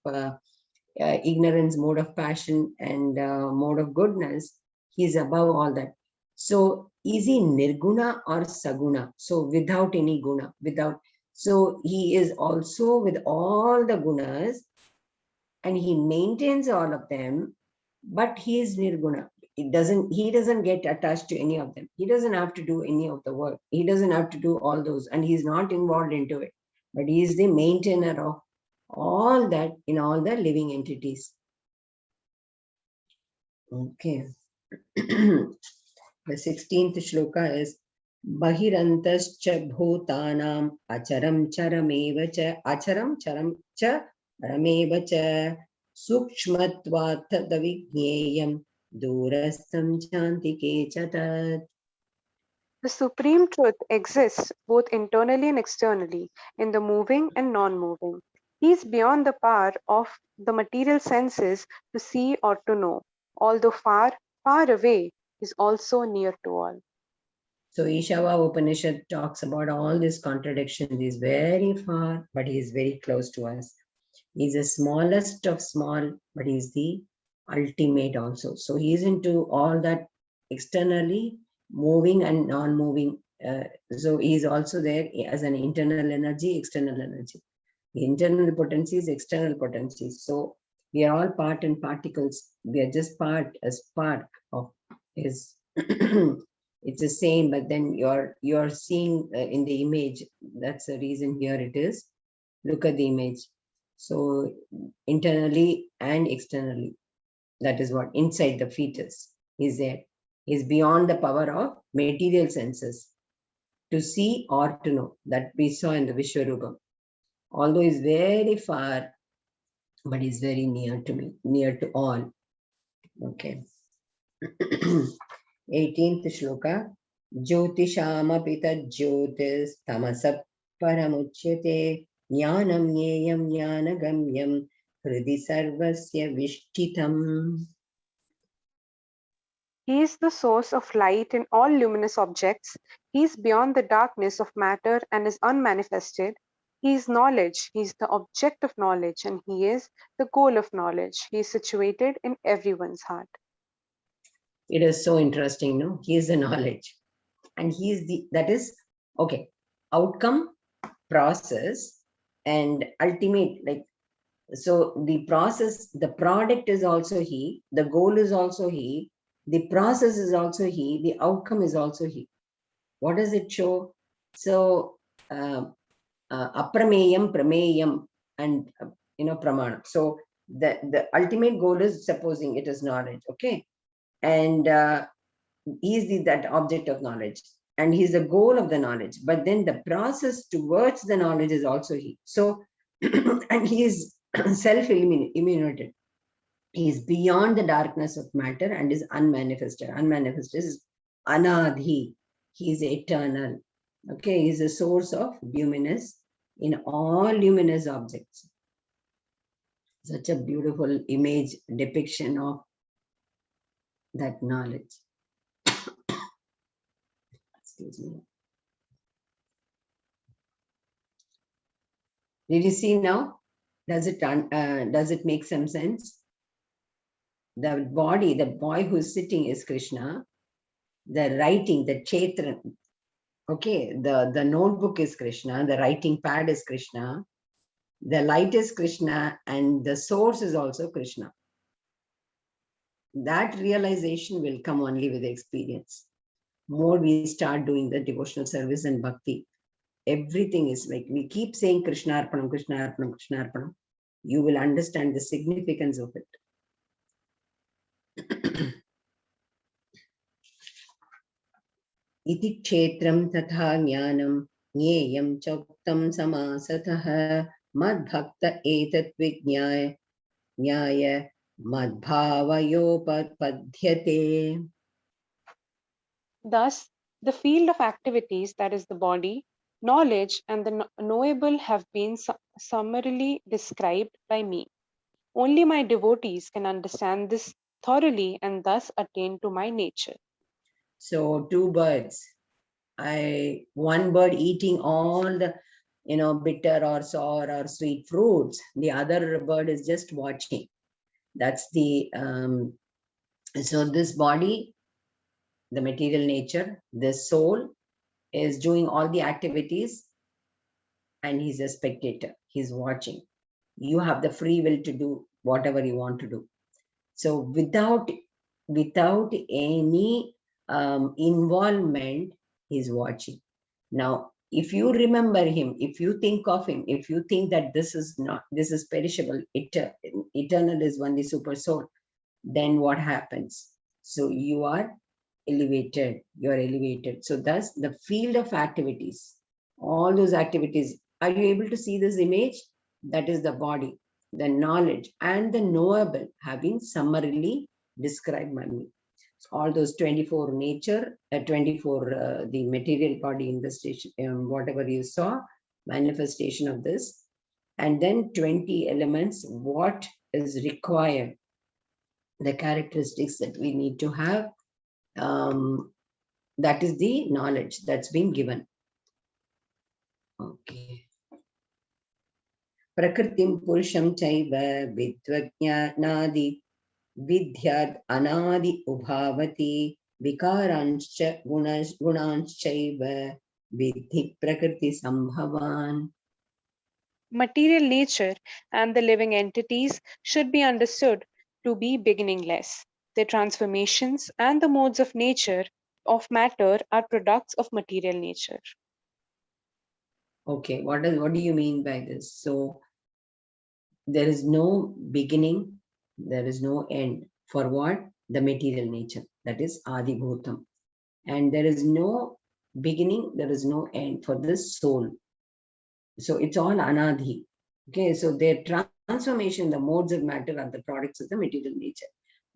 ignorance, mode of passion, and mode of goodness. He is above all that. So is he nirguna or saguna? So without any guna, so he is also with all the gunas, and he maintains all of them, but he is nirguna. He doesn't get attached to any of them. He doesn't have to do any of the work. He doesn't have to do all those, and he's not involved into it. But he is the maintainer of all that in all the living entities. Okay. The 16th shloka is Bahirantascha bhutanam acharam charameva cha acharam charam cha Paramevacha Sukshmatvat Tadavijneyam Durastam Chantike Chatat. The supreme truth exists both internally and externally, in the moving and non-moving. He is beyond the power of the material senses to see or to know. Although far, far away, he is also near to all. So Ishava Upanishad talks about all these contradictions. He's very far, but he is very close to us. He's the smallest of small, but he's the ultimate also. So he's into all that externally moving and non-moving. So he's also there as an internal energy, external energy. The internal potencies, external potencies. So we are all part and particles. We are just part as part of his. It's the same, but then you're seeing in the image. That's the reason here it is. Look at the image. So internally and externally, that is what inside the fetus is there. Is beyond the power of material senses to see or to know. That we saw in the Vishwarupam. Although is very far, but is very near to me, near to all. Okay. 18th shloka. Jyotishamapi tajyotis tamasap paramuchyate jnanam yeyam jnanagamyam hridi sarvasya vishtitam. He is the source of light in all luminous objects. He is beyond the darkness of matter and is unmanifested. He is knowledge. He is the object of knowledge and he is the goal of knowledge. He is situated in everyone's heart. It is so interesting, no? He is the knowledge. And he is that is, okay, outcome, process, and ultimate, like, so the process, the product is also he, the goal is also he, the process is also he, the outcome is also he. What does it show? So, aprameyam, prameyam, and, pramana. So the ultimate goal is, supposing it is knowledge, okay? And he is that object of knowledge. And he's the goal of the knowledge. But then the process towards the knowledge is also he. So, and he is self-illuminated. He is beyond the darkness of matter and is unmanifested. Unmanifested is anadhi. He is eternal. Okay, he is a source of luminous in all luminous objects. Such a beautiful image depiction of that knowledge. Excuse me. Did you see now? Does it make some sense? The body, the boy who's sitting is Krishna. The writing, the Chetran, okay, the notebook is Krishna, the writing pad is Krishna, the light is Krishna, and the source is also Krishna. That realization will come only with experience. More we start doing the devotional service and bhakti, everything is like, we keep saying Krishna Arpanam, Krishna Arpanam, Krishna Arpanam. You will understand the significance of it. Iti kshetram tatha jnanam jneyam choktam samasatah madbhakta etat vijnaya jnaya madbhavayopadhyate. Thus, the field of activities, that is the body, knowledge, and the knowable have been summarily described by me. Only my devotees can understand this thoroughly and thus attain to my nature. So two birds, one bird eating all the, bitter or sour or sweet fruits. The other bird is just watching. That's the, so this body, the material nature, the soul is doing all the activities and he's a spectator. He's watching. You have the free will to do whatever you want to do. So without any involvement, he's watching. Now, if you remember him, if you think of him, if you think that this is perishable, eternal is only super soul, then what happens? So you are elevated, So thus the field of activities, all those activities, are you able to see this image? That is the body. the knowledge and the knowable have been summarily described by me. So all those 24 nature, 24 the material body investigation, whatever you saw, manifestation of this, and then 20 elements, what is required, the characteristics that we need to have. That is the knowledge that's been given. Okay. Prakritim Purusham Chaiva Vidvajnanadi Vidyad Anadi Ubhavati Vikarancha Gunanchaiva Vidhi Prakriti Sambhavan. Material nature and the living entities should be understood to be beginningless. Their transformations and the modes of nature of matter are products of material nature. Okay, what do you mean by this? So there is no beginning, there is no end. For what? The material nature, that is Adi Bhutam. And there is no beginning, there is no end for this soul. So it's all Anadhi. Okay, so their transformation, the modes of matter are the products of the material nature.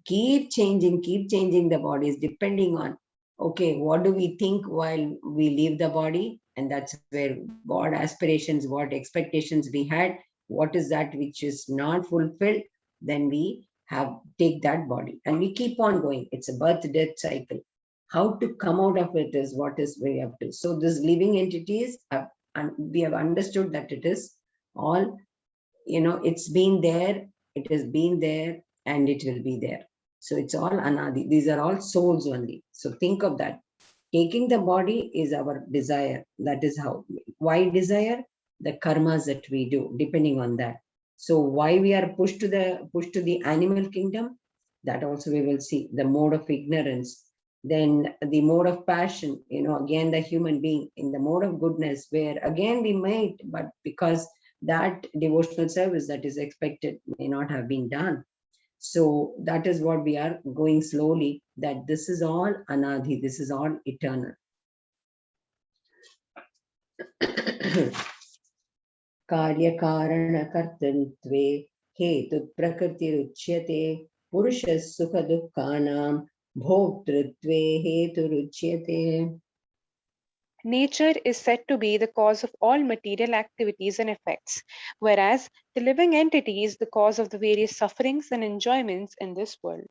Keep changing the bodies depending on, okay, what do we think while we leave the body? And that's where what aspirations, what expectations we had, what is that which is not fulfilled, then we take that body and we keep on going. It's a birth-death cycle. How to come out of it is what is we have to. So this living entities, and we have understood that it is all, it's been there, it has been there, and it will be there. So it's all Anadi. These are all souls only. So think of that. Taking the body is our desire. That is how. Why desire? The karmas that we do, depending on that. So why we are pushed to the animal kingdom? That also we will see. The mode of ignorance. Then the mode of passion, again the human being in the mode of goodness, where again we might, but because that devotional service that is expected may not have been done. So that is what we are going slowly, that this is all Anadhi, this is all eternal. Karya Karana Kartritve Hetu Prakriti Ruchyate Purushas Sukha Dukkhanam Bhoktritve Hetu Ruchyate. Nature is said to be the cause of all material activities and effects, whereas the living entity is the cause of the various sufferings and enjoyments in this world.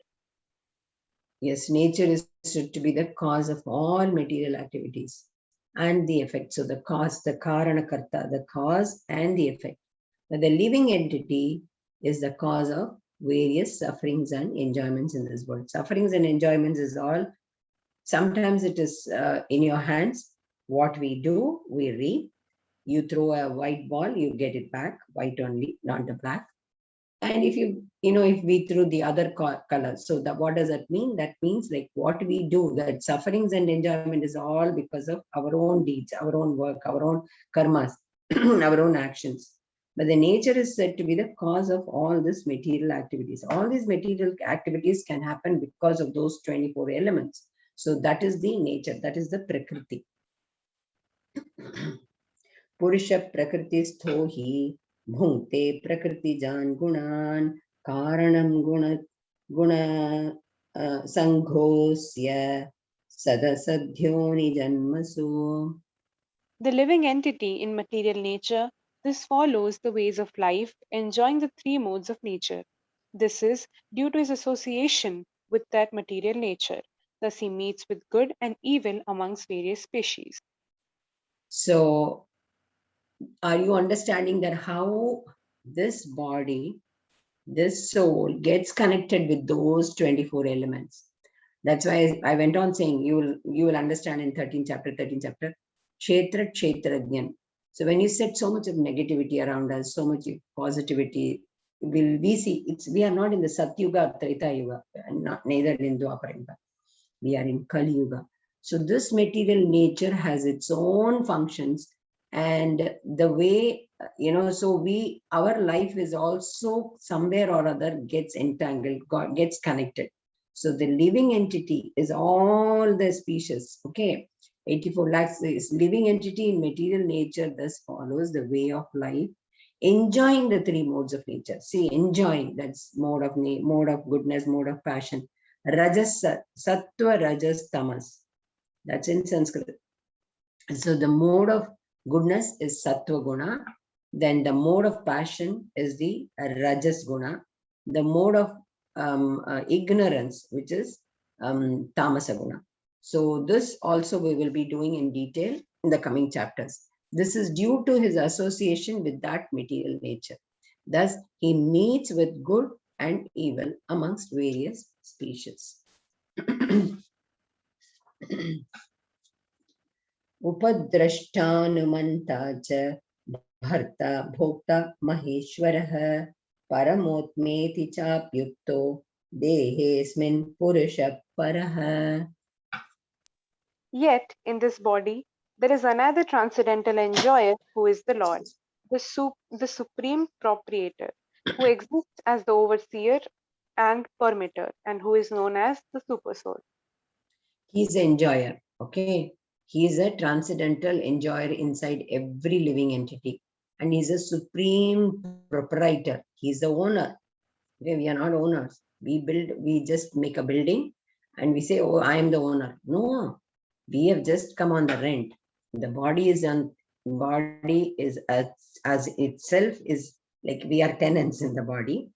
Yes, nature is said to be the cause of all material activities and the effect. So the cause, the Karana Karta, the cause and the effect. But the living entity is the cause of various sufferings and enjoyments in this world. Sufferings and enjoyments is all, sometimes it is in your hands. What we do, we reap. You throw a white ball, you get it back, white only, not the black. And if if we threw the other color, so what does that mean? That means like what we do, that sufferings and enjoyment is all because of our own deeds, our own work, our own karmas, our own actions. But the nature is said to be the cause of all these material activities. All these material activities can happen because of those 24 elements. So that is the nature, that is the Prakriti. Purusha Prakristho hi bhungte Prakriti jan gunan karanam guna sanghosya sadasadhyoni janmasu. The living entity in material nature, this follows the ways of life, enjoying the three modes of nature. This is due to his association with that material nature. Thus, he meets with good and evil amongst various species. So, are you understanding that how this body, this soul gets connected with those 24 elements? That's why I went on saying you will understand in 13th chapter, Kshetra Kshetrajnan. So when you said so much of negativity around us, so much positivity, we see we are not in the Satyuga, Treta Yuga, and neither in Dwapara Yuga. We are in Kali Yuga. So this material nature has its own functions, and the way so our life is also somewhere or other gets entangled, gets connected. So the living entity is all the species. Okay, 84 lakhs is living entity in material nature. Thus follows the way of life enjoying the three modes of nature. See, enjoying, that's mode of goodness, mode of passion. Rajas, sattva, rajas, tamas. That's in Sanskrit. So the mode of goodness is sattva guna. Then the mode of passion is the rajas guna. The mode of ignorance, which is tamasa guna. So this also we will be doing in detail in the coming chapters. This is due to his association with that material nature. Thus, he meets with good and evil amongst various species. उपद्रष्टानुमन्ता च भर्ता भोक्ता महेश्वरः परमोत्मेति चाप्युक्तो देहेऽस्मिन् पुरुषः परः. Yet, in this body, there is another transcendental enjoyer who is the Lord, the supreme proprietor, who exists as the overseer and permitter, and who is known as the supersoul. He is the enjoyer, okay? He is a transcendental enjoyer inside every living entity. And he is a supreme proprietor. He is the owner. Okay, we are not owners. We just make a building and we say, oh, I am the owner. No, we have just come on the rent. The body is as itself is like we are tenants in the body,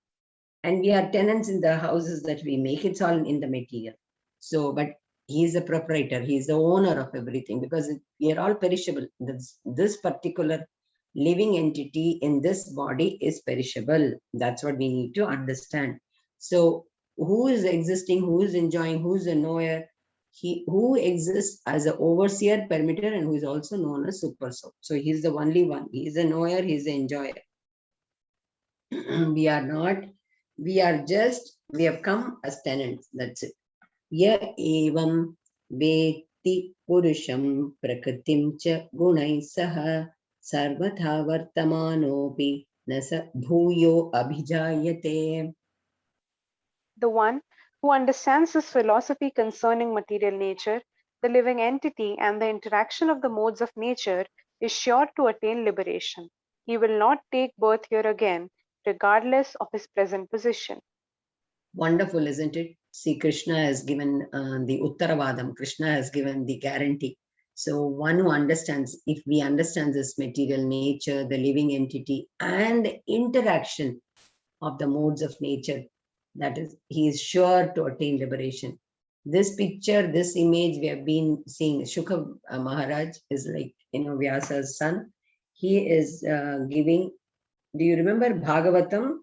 and we are tenants in the houses that we make. It's all in the material. So, but he is a proprietor. He is the owner of everything, because we are all perishable. This particular living entity in this body is perishable. That's what we need to understand. So who is existing, who is enjoying, who is a knower? Who exists as an overseer, permitter, and who is also known as super soul. So he is the only one. He is a knower, he is an enjoyer. We are not, we have come as tenants. That's it. Ya evam veti purusham prakritim cha gunai saha sarvatha vartamanopi nasa bhuyo abhijayate. The one who understands this philosophy concerning material nature, the living entity, and the interaction of the modes of nature is sure to attain liberation. He will not take birth here again, regardless of his present position. Wonderful, isn't it? See, Krishna has given the Uttaravadam. Krishna has given the guarantee. So one who understands, if we understand this material nature, the living entity, and the interaction of the modes of nature, that is, he is sure to attain liberation. This picture, this image we have been seeing, Shukha Maharaj is like, Vyasa's son. He is giving, do you remember Bhagavatam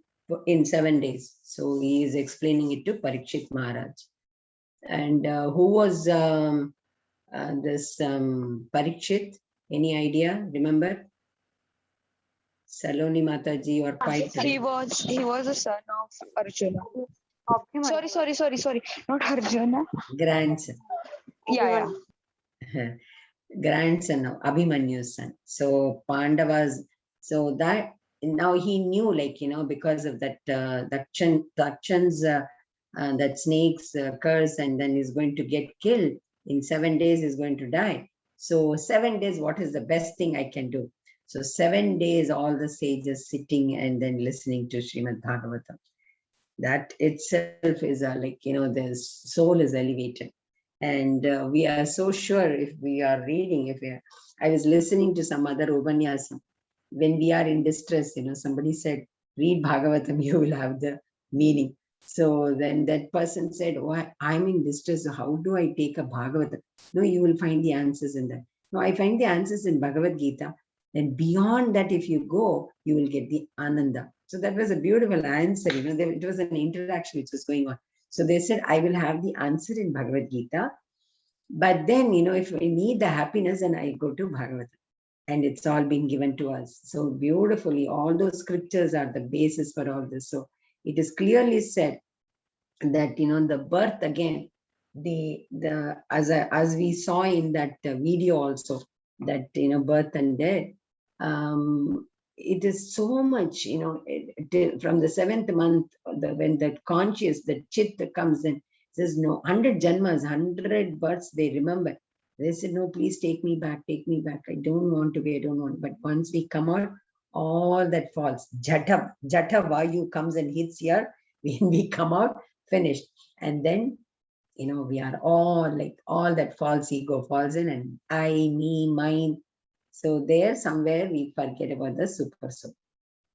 in 7 days? So he is explaining it to Parikshit Maharaj. And who was this Parikshit? Any idea? Remember? Saloni Mataji or quite? He was the son of Arjuna. Abhimanyu. Sorry. Not Arjuna. Grandson. Yeah. Grandson of Abhimanyu's son. So Pandavas, so that now he knew, like, because of that Dakshan's that snake's curse, and then he's going to get killed. In 7 days, he's going to die. So 7 days, what is the best thing I can do? So 7 days, all the sages sitting and then listening to Srimad Bhagavatam. That itself is the soul is elevated. And we are so sure if we are reading, I was listening to some other Upanyasam. When we are in distress, somebody said, read Bhagavatam, you will have the meaning. So then that person said, oh, I'm in distress. So how do I take a Bhagavatam? No, you will find the answers in that. No, I find the answers in Bhagavad Gita. Then beyond that, if you go, you will get the Ananda. So that was a beautiful answer. It was an interaction which was going on. So they said, I will have the answer in Bhagavad Gita. But then, if I need the happiness, then I go to Bhagavatam. And it's all been given to us. So beautifully, all those scriptures are the basis for all this. So it is clearly said that, the birth again, as we saw in that video also, that, birth and death, it is so much, from the 7th month, when that conscious, the chit comes in, says, no, 100 janmas, 100 births, they remember. They said, no, please take me back. I don't want to be, I don't want. But once we come out, all that falls. Jata Vayu comes and hits here. When we come out, finished. And then, we are all like, all that false ego falls in, and I, me, mine. So there somewhere we forget about the super soul.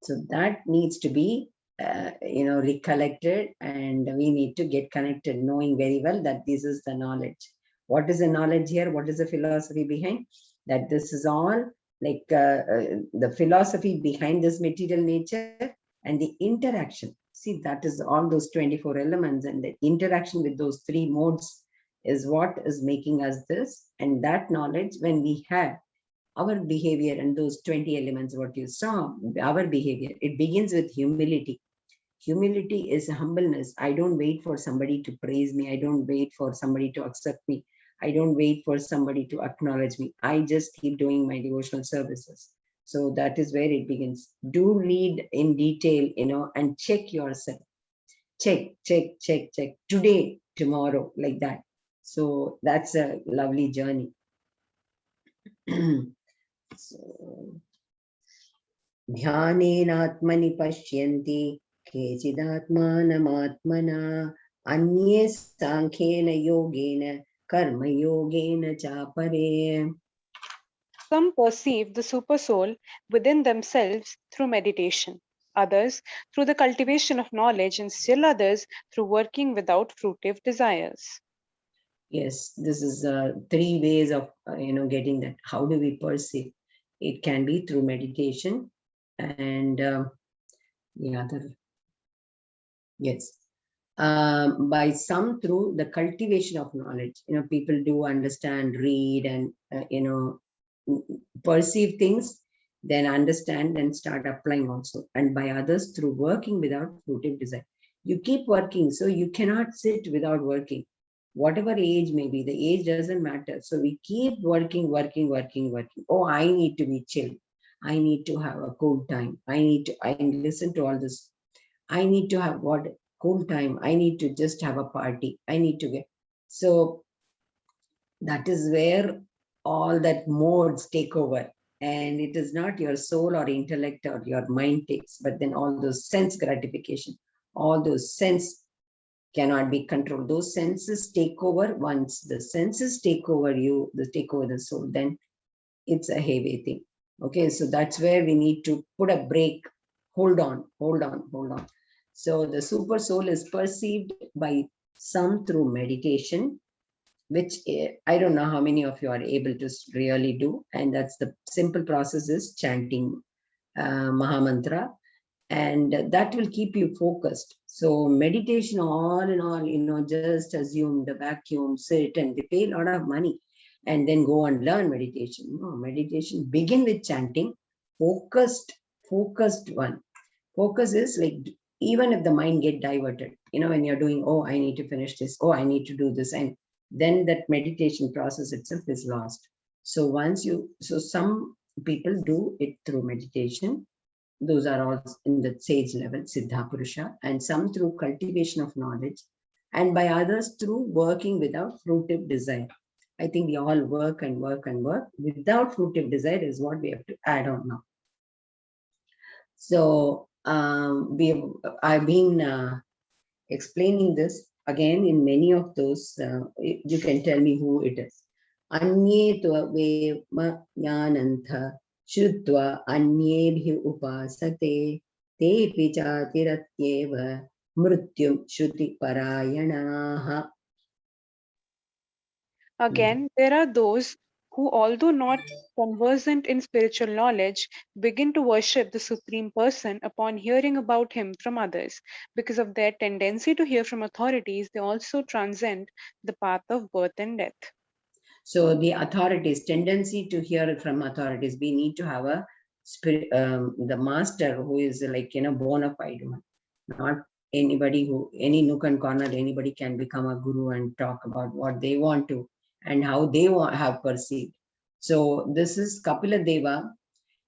So that needs to be, recollected, and we need to get connected, knowing very well that this is the knowledge. What is the knowledge here? What is the philosophy behind? That this is all like the philosophy behind this material nature and the interaction. See, that is all those 24 elements, and the interaction with those 3 modes is what is making us this. And that knowledge, when we have our behavior and those 20 elements, what you saw, our behavior, it begins with humility. Humility is humbleness. I don't wait for somebody to praise me. I don't wait for somebody to accept me. I don't wait for somebody to acknowledge me. I just keep doing my devotional services. So that is where it begins. Do read in detail, and check yourself. Check. Today, tomorrow, like that. So that's a lovely journey. ध्यानेनात्मनि पश्यन्ति केचिदात्मानमात्मना अन्ये सांख्येन योगेन कर्मयोगेन चापरे. Some perceive the super soul within themselves through meditation, others through the cultivation of knowledge, and still others through working without fruitive desires. Yes, this is 3 ways of getting that. How do we perceive? It can be through meditation, and the other, yes, by some through the cultivation of knowledge. People do understand, read, and perceive things, then understand and start applying also. And by others through working without fruitive desire. You keep working, so you cannot sit without working. Whatever age may be, the age doesn't matter. So we keep working. Oh, I need to be chill. I need to have a cool time. I listen to all this. I need to have what? Cool time. I need to just have a party. I need to get. So that is where all that modes take over. And it is not your soul or intellect or your mind takes, but then all those sense gratification, all those sense cannot be controlled. Those senses take over. Once the senses take over you, they take over the soul, then it's a heavy thing. Okay, so that's where we need to put a break. Hold on. So the super soul is perceived by some through meditation, which I don't know how many of you are able to really do. And that's the simple process is chanting Mahamantra. And that will keep you focused. So meditation, all in all, just assume the vacuum, sit, and they pay a lot of money and then go and learn meditation. No, meditation begin with chanting, focused one. Focus is like, even if the mind get diverted, when you're doing, oh, I need to finish this, oh, I need to do this, and then that meditation process itself is lost. So some people do it through meditation. Those are all in the sage level, Siddha Purusha, and some through cultivation of knowledge, and by others through working without fruitive desire. I think we all work without fruitive desire is what we have to add on now. So I've been explaining this again in many of those. You can tell me who it is. Anye tveva jnanantha Shrutva anyebhi upasate tepi chatirathyeva mrityum shruti parayanaha. Again, there are those who, although not conversant in spiritual knowledge, begin to worship the Supreme Person upon hearing about him from others. Because of their tendency to hear from authorities, they also transcend the path of birth and death. So the authorities, tendency to hear from authorities, we need to have a spirit, the master who is like, bona fide one, not anybody any nook and corner, anybody can become a guru and talk about what they want to and how they have perceived. So this is Kapila Deva.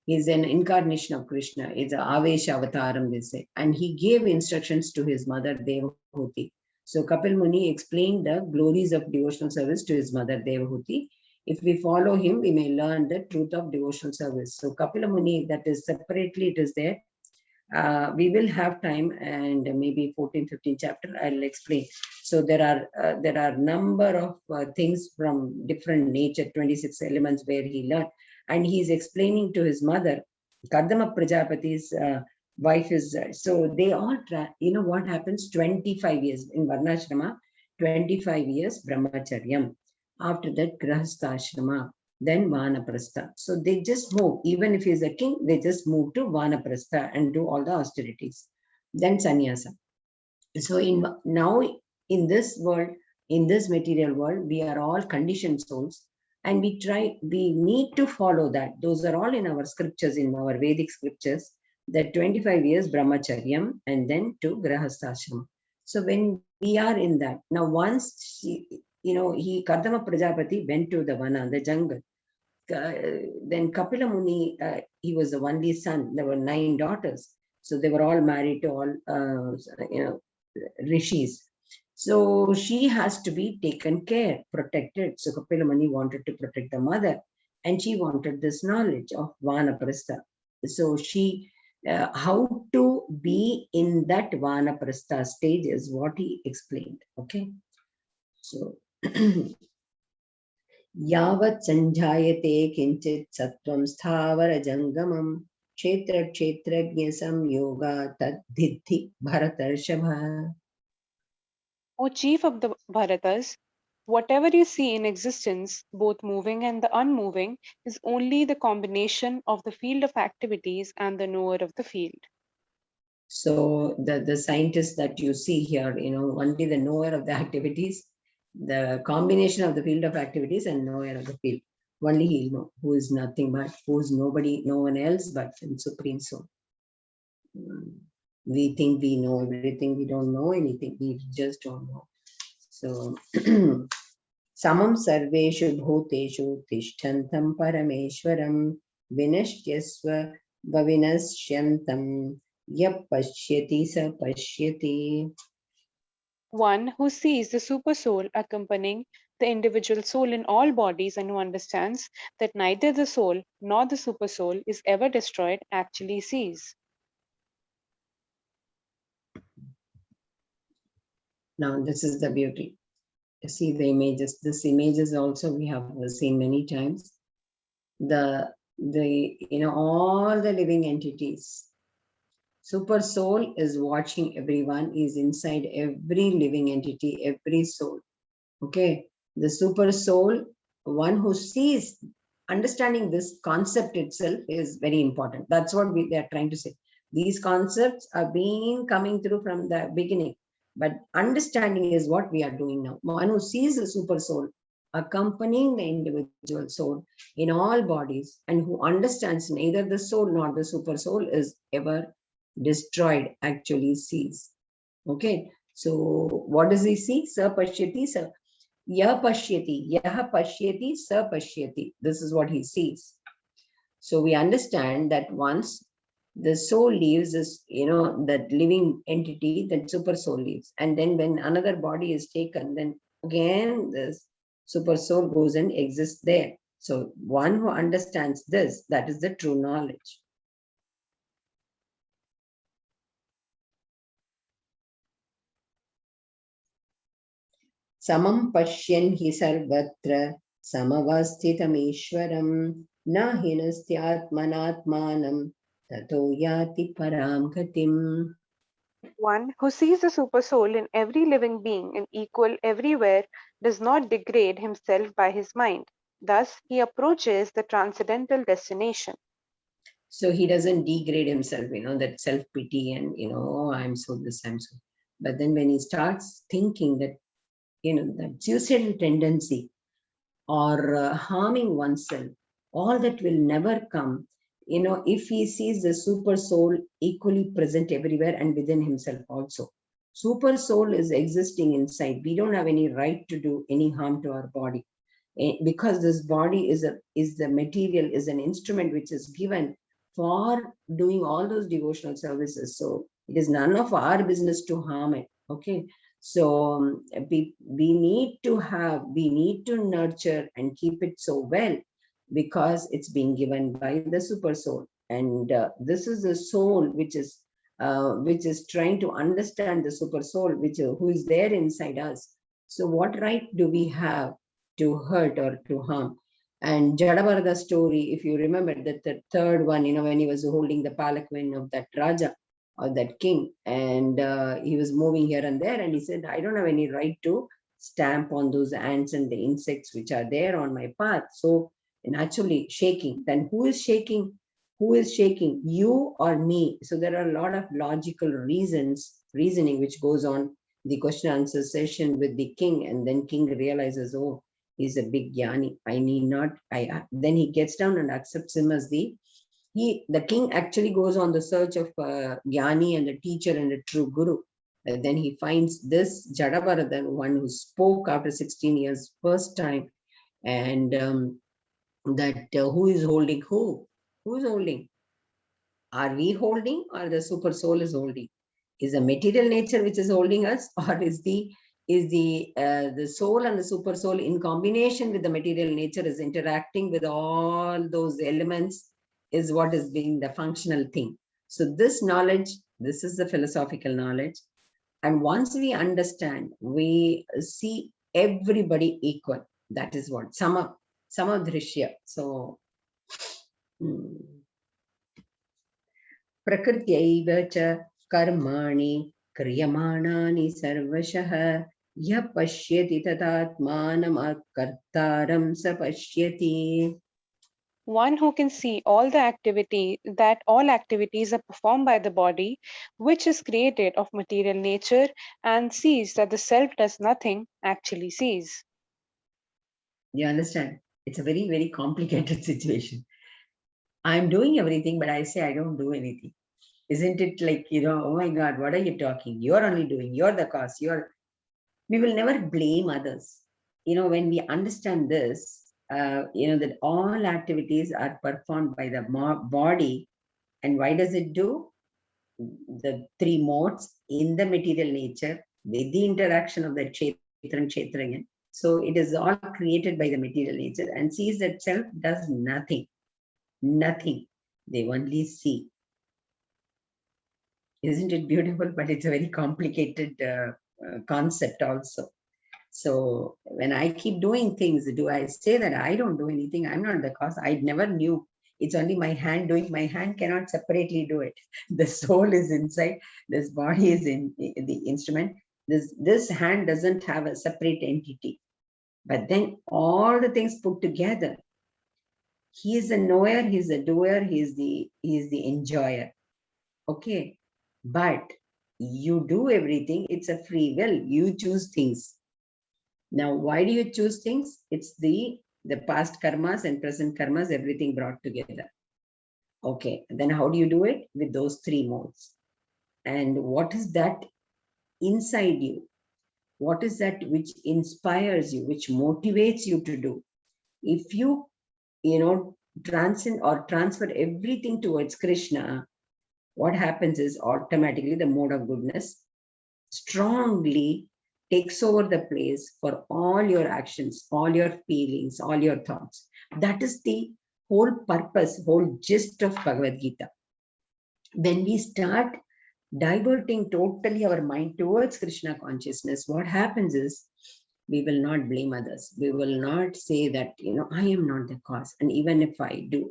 He's an incarnation of Krishna. It's an Avesha Avataram, they say. And he gave instructions to his mother, Devahuti. So Kapil Muni explained the glories of devotional service to his mother, Devahuti. If we follow him, we may learn the truth of devotional service. So Kapila Muni, that is separately, it is there. We will have time, and maybe 14, 15 chapter, I'll explain. So there are number of things from different nature, 26 elements where he learned. And he is explaining to his mother, Kardama Prajapati's wife is, so they all, what happens, 25 years in Varnashrama, 25 years Brahmacharyam. After that, Grahastha then Vanaprastha. So they just move, even if he's a king, they just move to Vanaprastha and do all the austerities. Then Sannyasa. So now in this world, in this material world, we are all conditioned souls, and we need to follow that. Those are all in our scriptures, in our Vedic scriptures, that 25 years Brahmacharyam and then to Grahasthashram. So when we are in that, now once Kardama Prajapati went to the Vana, the jungle. Then Kapila Muni, he was the only son. There were 9 daughters. So they were all married to all, rishis. So she has to be taken care, protected. So Kapila Muni wanted to protect the mother, and she wanted this knowledge of Vanaprastha. So how to be in that Vanaprastha stage is what he explained. Okay. So यावत् संजायते किंचित् सत्वं स्थावर जंगमं क्षेत्र क्षेत्रज्ञ संयोगा तद्धिद्धि भरतर्षभ. O chief of the Bharatas, whatever you see in existence, both moving and the unmoving, is only the combination of the field of activities and the knower of the field. So the scientist that you see here, only the knower of the activities, the combination of the field of activities and knower of the field. Only he will know, who is nothing but, who is nobody, no one else but the Supreme Soul. We think we know everything, we don't know anything, we just don't know. So samam sarveshu bhuteshu tishtantam parameshwaram vinashyasva bhavinashyantam yap pashyati sa pashyati. One who sees the super soul accompanying the individual soul in all bodies and who understands that neither the soul nor the super soul is ever destroyed actually sees. Now this is the beauty. See the images. This images also we have seen many times. All the living entities. Super soul is watching everyone, is inside every living entity, every soul. Okay. The super soul, one who sees, understanding this concept itself is very important. That's what they are trying to say. These concepts are coming through from the beginning, but understanding is what we are doing now. One who sees the super soul accompanying the individual soul in all bodies, and who understands neither the soul nor the super soul is ever destroyed, actually sees. Okay. So what does he see? Sa pashyati sa. Yah pashyati sa pashyati. This is what he sees. So we understand that once the soul leaves, that living entity, that super soul leaves. And then when another body is taken, then again this super soul goes and exists there. So one who understands this, that is the true knowledge. Samam pashyan hi sarvatra samavasthitam ishwaram na hinastyatmanatmanam tato yati param gatim. One who sees the super soul in every living being and equal everywhere does not degrade himself by his mind. Thus, he approaches the transcendental destination. So he doesn't degrade himself, that self-pity and, I'm so this, I'm so. But then when he starts thinking that, that suicidal tendency or harming oneself, all that will never come, if he sees the super soul equally present everywhere and within himself also. Super soul is existing inside. We don't have any right to do any harm to our body, because this body is the material, is an instrument which is given for doing all those devotional services. So it is none of our business to harm it. Okay. So we need to nurture and keep it so well, because it's being given by the super soul. And this is the soul which is trying to understand the super soul, who is there inside us. So what right do we have to hurt or to harm? And Jadavarada story, if you remember, that the third one, when he was holding the palanquin of that Raja or that king, and he was moving here and there, and he said, I don't have any right to stamp on those ants and the insects which are there on my path. So naturally shaking. Then who is shaking? Who is shaking? You or me? So there are a lot of logical reasoning which goes on the question answer session with the king, and then king realizes, oh, he's a big jnani. I need not. Then he gets down and accepts him as the king actually goes on the search of jnani and a teacher and a true guru. And then he finds this Jadavaradan, one who spoke after 16 years first time, and that who is holding who? Who is holding? Are we holding, or the super soul is holding? Is the material nature which is holding us, or is the soul and the super soul in combination with the material nature is interacting with all those elements, is what is being the functional thing. So this knowledge, this is the philosophical knowledge. And once we understand, we see everybody equal. That is what Samadrishya. So Prakrityaiva cha karmani kriyamānāni sarvashah yah pashyati tatātmānam akartāram sa pashyati. One who can see all activities are performed by the body, which is created of material nature, and sees that the self does nothing, actually sees. You understand? It's a very, very complicated situation. I'm doing everything, but I say I don't do anything. Isn't it like, oh my God, what are you talking? You're only doing, you're the cause, we will never blame others. When we understand this, that all activities are performed by the body. And why does it do? The three modes in the material nature with the interaction of the Kshetra and Kshetranya. So it is all created by the material nature, and sees that self does nothing. Nothing. They only see. Isn't it beautiful? But it's a very complicated concept also. So when I keep doing things, do I say that I don't do anything? I'm not the cause. I never knew. It's only my hand doing. My hand cannot separately do it. The soul is inside. This body is in the instrument. This hand doesn't have a separate entity. But then all the things put together. He is a knower. He is a doer. He is the enjoyer. Okay, but you do everything. It's a free will. You choose things. Now, why do you choose things? It's the past karmas and present karmas, everything brought together. Okay, then how do you do it? With those three modes. And what is that inside you? What is that which inspires you, which motivates you to do? If you, transcend or transfer everything towards Krishna, what happens is automatically the mode of goodness strongly takes over the place for all your actions, all your feelings, all your thoughts. That is the whole purpose, whole gist of Bhagavad Gita. When we start diverting totally our mind towards Krishna consciousness, what happens is we will not blame others. We will not say that, I am not the cause. And even if I do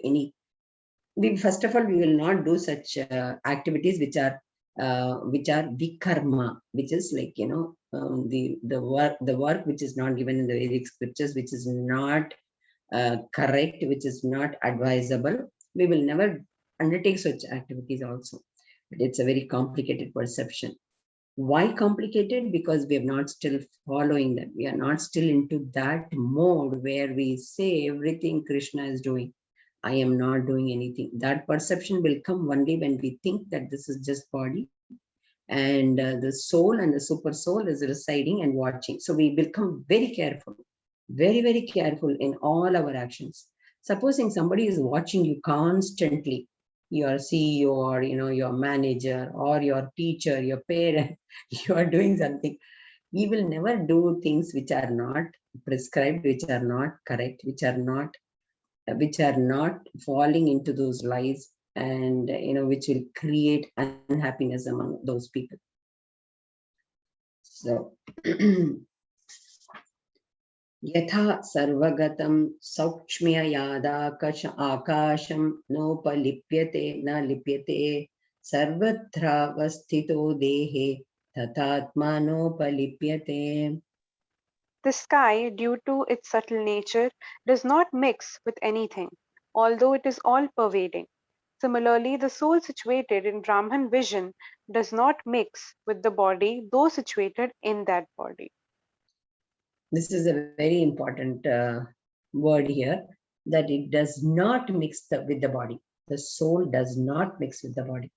first of all, we will not do such activities which are vikarma, which is like, the work which is not given in the Vedic scriptures, which is not correct, which is not advisable. We will never undertake such activities also. But it's a very complicated perception. Why complicated? Because we are not still following that. We are not still into that mode where we say everything Krishna is doing. I am not doing anything. That perception will come one day when we think that this is just body, and the soul and the super soul is residing and watching. So we become very careful, very, very careful in all our actions. Supposing somebody is watching you constantly, your CEO or your manager or your teacher, your parent, you are doing something. We will never do things which are not prescribed, which are not correct, which are not falling into those lies, and which will create unhappiness among those people. So yatha sarvagatam saukshmya yadakash akasham nopalipyate na lipyate sarvatra vasthito dehe tathatma nopalipyate. The sky, due to its subtle nature, does not mix with anything, although it is all pervading. Similarly, the soul situated in Brahman vision does not mix with the body, though situated in that body. This is a very important word here, that it does not mix with the body. The soul does not mix with the body.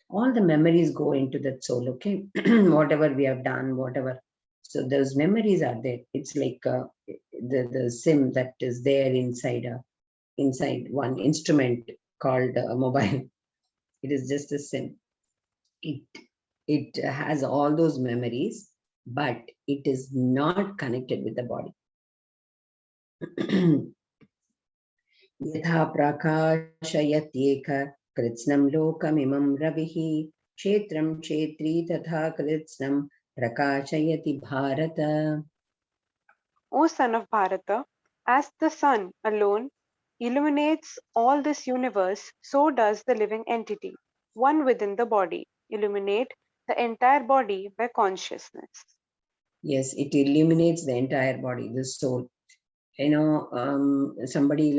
All the memories go into that soul, okay? Whatever we have done, whatever. So those memories are there. It's like the SIM that is there inside one instrument called a mobile. It is just a SIM. It has all those memories, but it is not connected with the body. Yatha prakashayatyeka kritsnam lokamimam ravihi kshetram kshetri tatha kritsnam prakashayati bharata. O son of Bharata, as the sun alone illuminates all this universe, so does the living entity, one within the body, illuminate the entire body by consciousness. Yes, it illuminates the entire body, the soul. Somebody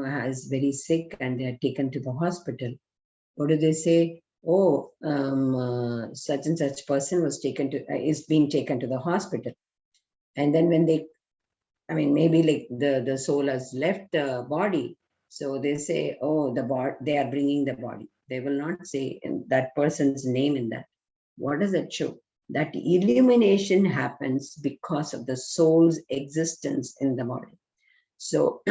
has very sick and they are taken to the hospital. What do they say? Oh, such and such person was is being taken to the hospital. And then when maybe like the soul has left the body. So they say, oh, they are bringing the body. They will not say that person's name in that. What does that show? That illumination happens because of the soul's existence in the body. So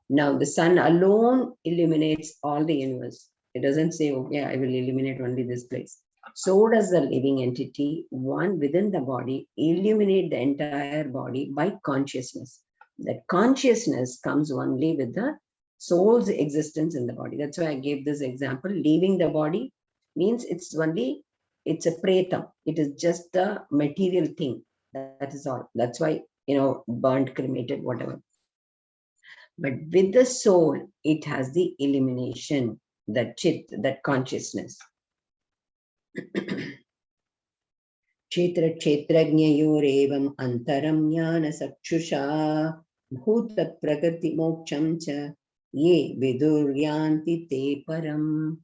now the sun alone illuminates all the universe. It doesn't say, okay, I will illuminate only this place. So does the living entity, one within the body, illuminate the entire body by consciousness. That consciousness comes only with the soul's existence in the body. That's why I gave this example. Leaving the body means it's a pretam. It is just a material thing. That is all. That's why, burnt, cremated, whatever. But with the soul, it has the illumination, that chit, that consciousness. Kshetra kshetrajnayorevam antaram jnana sakshusha bhuta prakriti moksham cha ye viduryanti te param.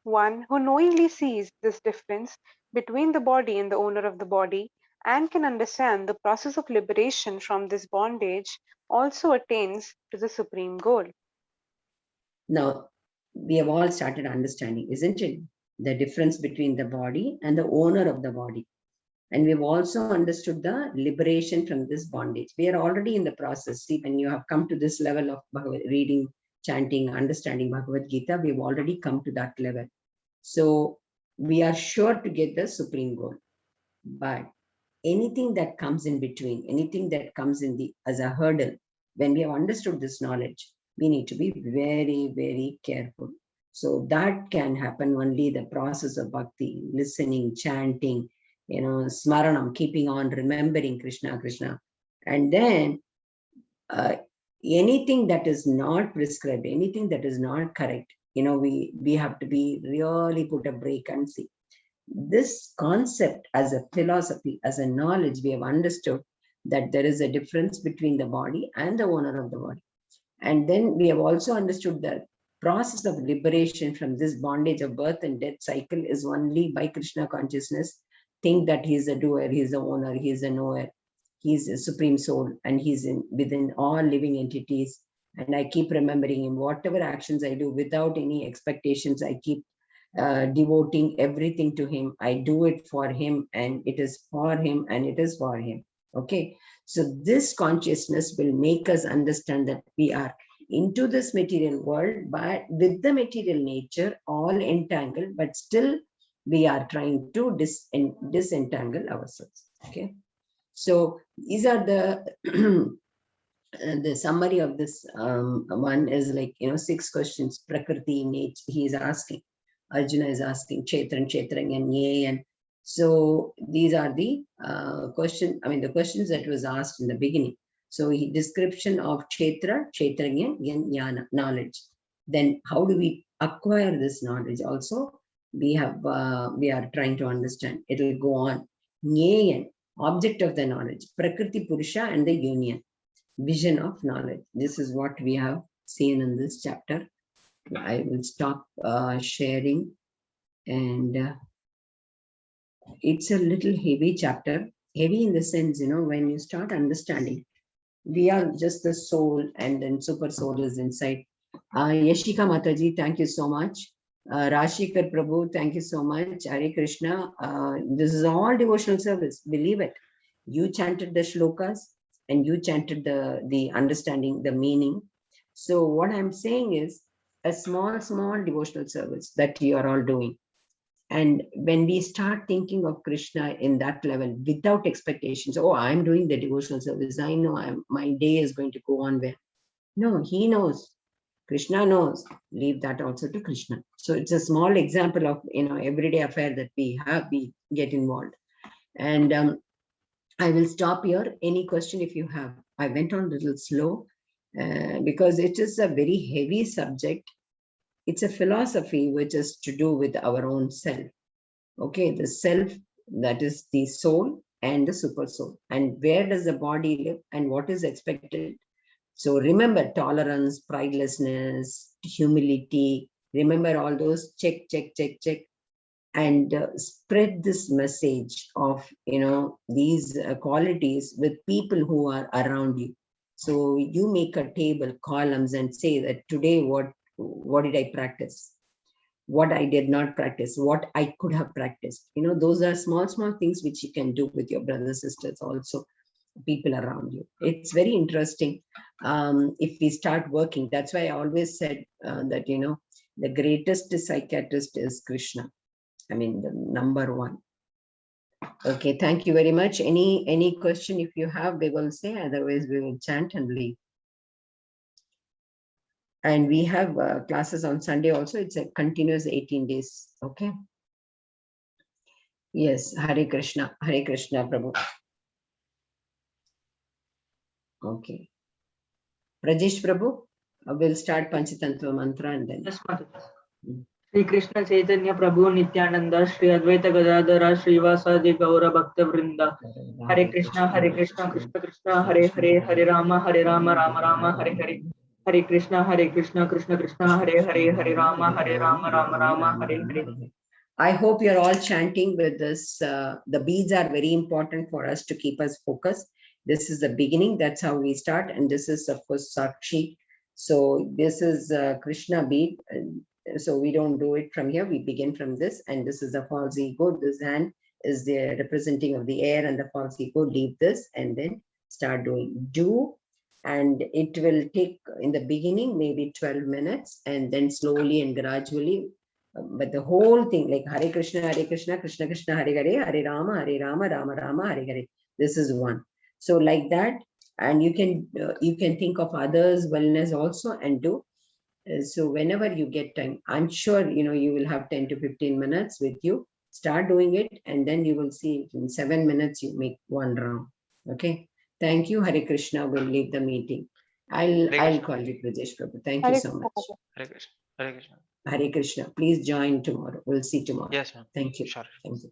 One who knowingly sees this difference between the body and the owner of the body and can understand the process of liberation from this bondage also attains to the supreme goal. Now, we have all started understanding, isn't it? The difference between the body and the owner of the body. And we've also understood the liberation from this bondage. We are already in the process. See, when you have come to this level of reading, chanting, understanding Bhagavad Gita, we've already come to that level. So we are sure to get the supreme goal. But anything that comes in between, anything that comes as a hurdle, when we have understood this knowledge, we need to be very, very careful. So that can happen only the process of bhakti, listening, chanting, smaranam, keeping on remembering Krishna, Krishna. And then anything that is not prescribed, anything that is not correct, we have to be really put a break and see. This concept as a philosophy, as a knowledge, we have understood that there is a difference between the body and the owner of the body. And then we have also understood that process of liberation from this bondage of birth and death cycle is only by Krishna consciousness. Think that he is a doer, he is the owner, he is a knower, he is a supreme soul, and he's within all living entities. And I keep remembering him. Whatever actions I do without any expectations, I keep devoting everything to him. I do it for him, and it is for him, and it is for him. Okay, so this consciousness will make us understand that we are into this material world, but with the material nature all entangled, but still we are trying to disentangle ourselves. Okay, so these are the the summary of this one is like, 6 questions. Prakriti, nature, he is asking. Arjuna is asking Kshetran and Nye. And so these are the the questions that was asked in the beginning. So description of Kshetra, Kshetranya, and Jnana, knowledge. Then how do we acquire this knowledge? Also, we are trying to understand. It will go on. Nyayan, object of the knowledge. Prakriti, Purusha, and the union. Vision of knowledge. This is what we have seen in this chapter. I will stop sharing, and it's a little heavy chapter. Heavy in the sense, when you start understanding, we are just the soul, and then super soul is inside. Yashika Mataji, thank you so much. Rashikar Prabhu, thank you so much. Hare Krishna. This is all devotional service. Believe it. You chanted the shlokas and you chanted the understanding, the meaning. So what I'm saying is a small devotional service that you are all doing. And when we start thinking of Krishna in that level, without expectations, oh, I'm doing the devotional service, I know my day is going to go on well. No, he knows. Krishna knows. Leave that also to Krishna. So it's a small example of everyday affair that we get involved. And I will stop here. Any question if you have? I went on a little slow because it is a very heavy subject. It's a philosophy which is to do with our own self. Okay, the self, that is the soul and the super soul. And where does the body live and what is expected? So remember tolerance, pridelessness, humility. Remember all those, check. And spread this message of these qualities with people who are around you. So you make a table, columns, and say that today what did I practice, what I did not practice, what I could have practiced. Those are small things which you can do with your brothers, sisters, also people around you. It's very interesting if we start working. That's why I always said that the greatest psychiatrist is Krishna. I mean, the number one. Okay, thank you very much. Any question if you have, we will say, otherwise we will chant and leave. And we have classes on Sunday also. It's a continuous 18 days. Okay. Yes, Hare Krishna, Prabhu. Okay. Rajesh Prabhu, we'll start Panchatantra mantra and then. Yes, Shri Krishna Chaitanya Prabhu Nityananda Shri Advaita Gadadhara Srivasadi Gaura Bhakta Vrinda Hare Krishna Krishna Krishna Hare Hare Hare Rama Rama Rama Hare Hare Hare Krishna Krishna Krishna Hare Hare Hare Rama Rama Hare Hare. I hope you're all chanting with this. The beads are very important for us to keep us focused. This is the beginning. That's how we start. And this is, of course, Sakshi. So this is Krishna bead. So we don't do it from here. We begin from this. And this is the false ego. This hand is the representing of the air and the false ego. Leave this and then start doing. Do. And it will take, in the beginning, maybe 12 minutes. And then slowly and gradually. But the whole thing, like Hare Krishna, Krishna Krishna, Hare Hare, Hare Rama, Rama Rama, Hare Hare. This is one. So like that, and you can think of others' wellness also and do. So whenever you get time, I'm sure you will have 10 to 15 minutes with you. Start doing it, and then you will see in 7 minutes you make one round. Okay. Thank you, Hare Krishna. We'll leave the meeting. I'll call you, Prajesh Prabhu. Thank you so much. Hare Krishna. Hare Krishna. Hare Krishna. Please join tomorrow. We'll see tomorrow. Yes, ma'am. Thank you. Sure. Thank you.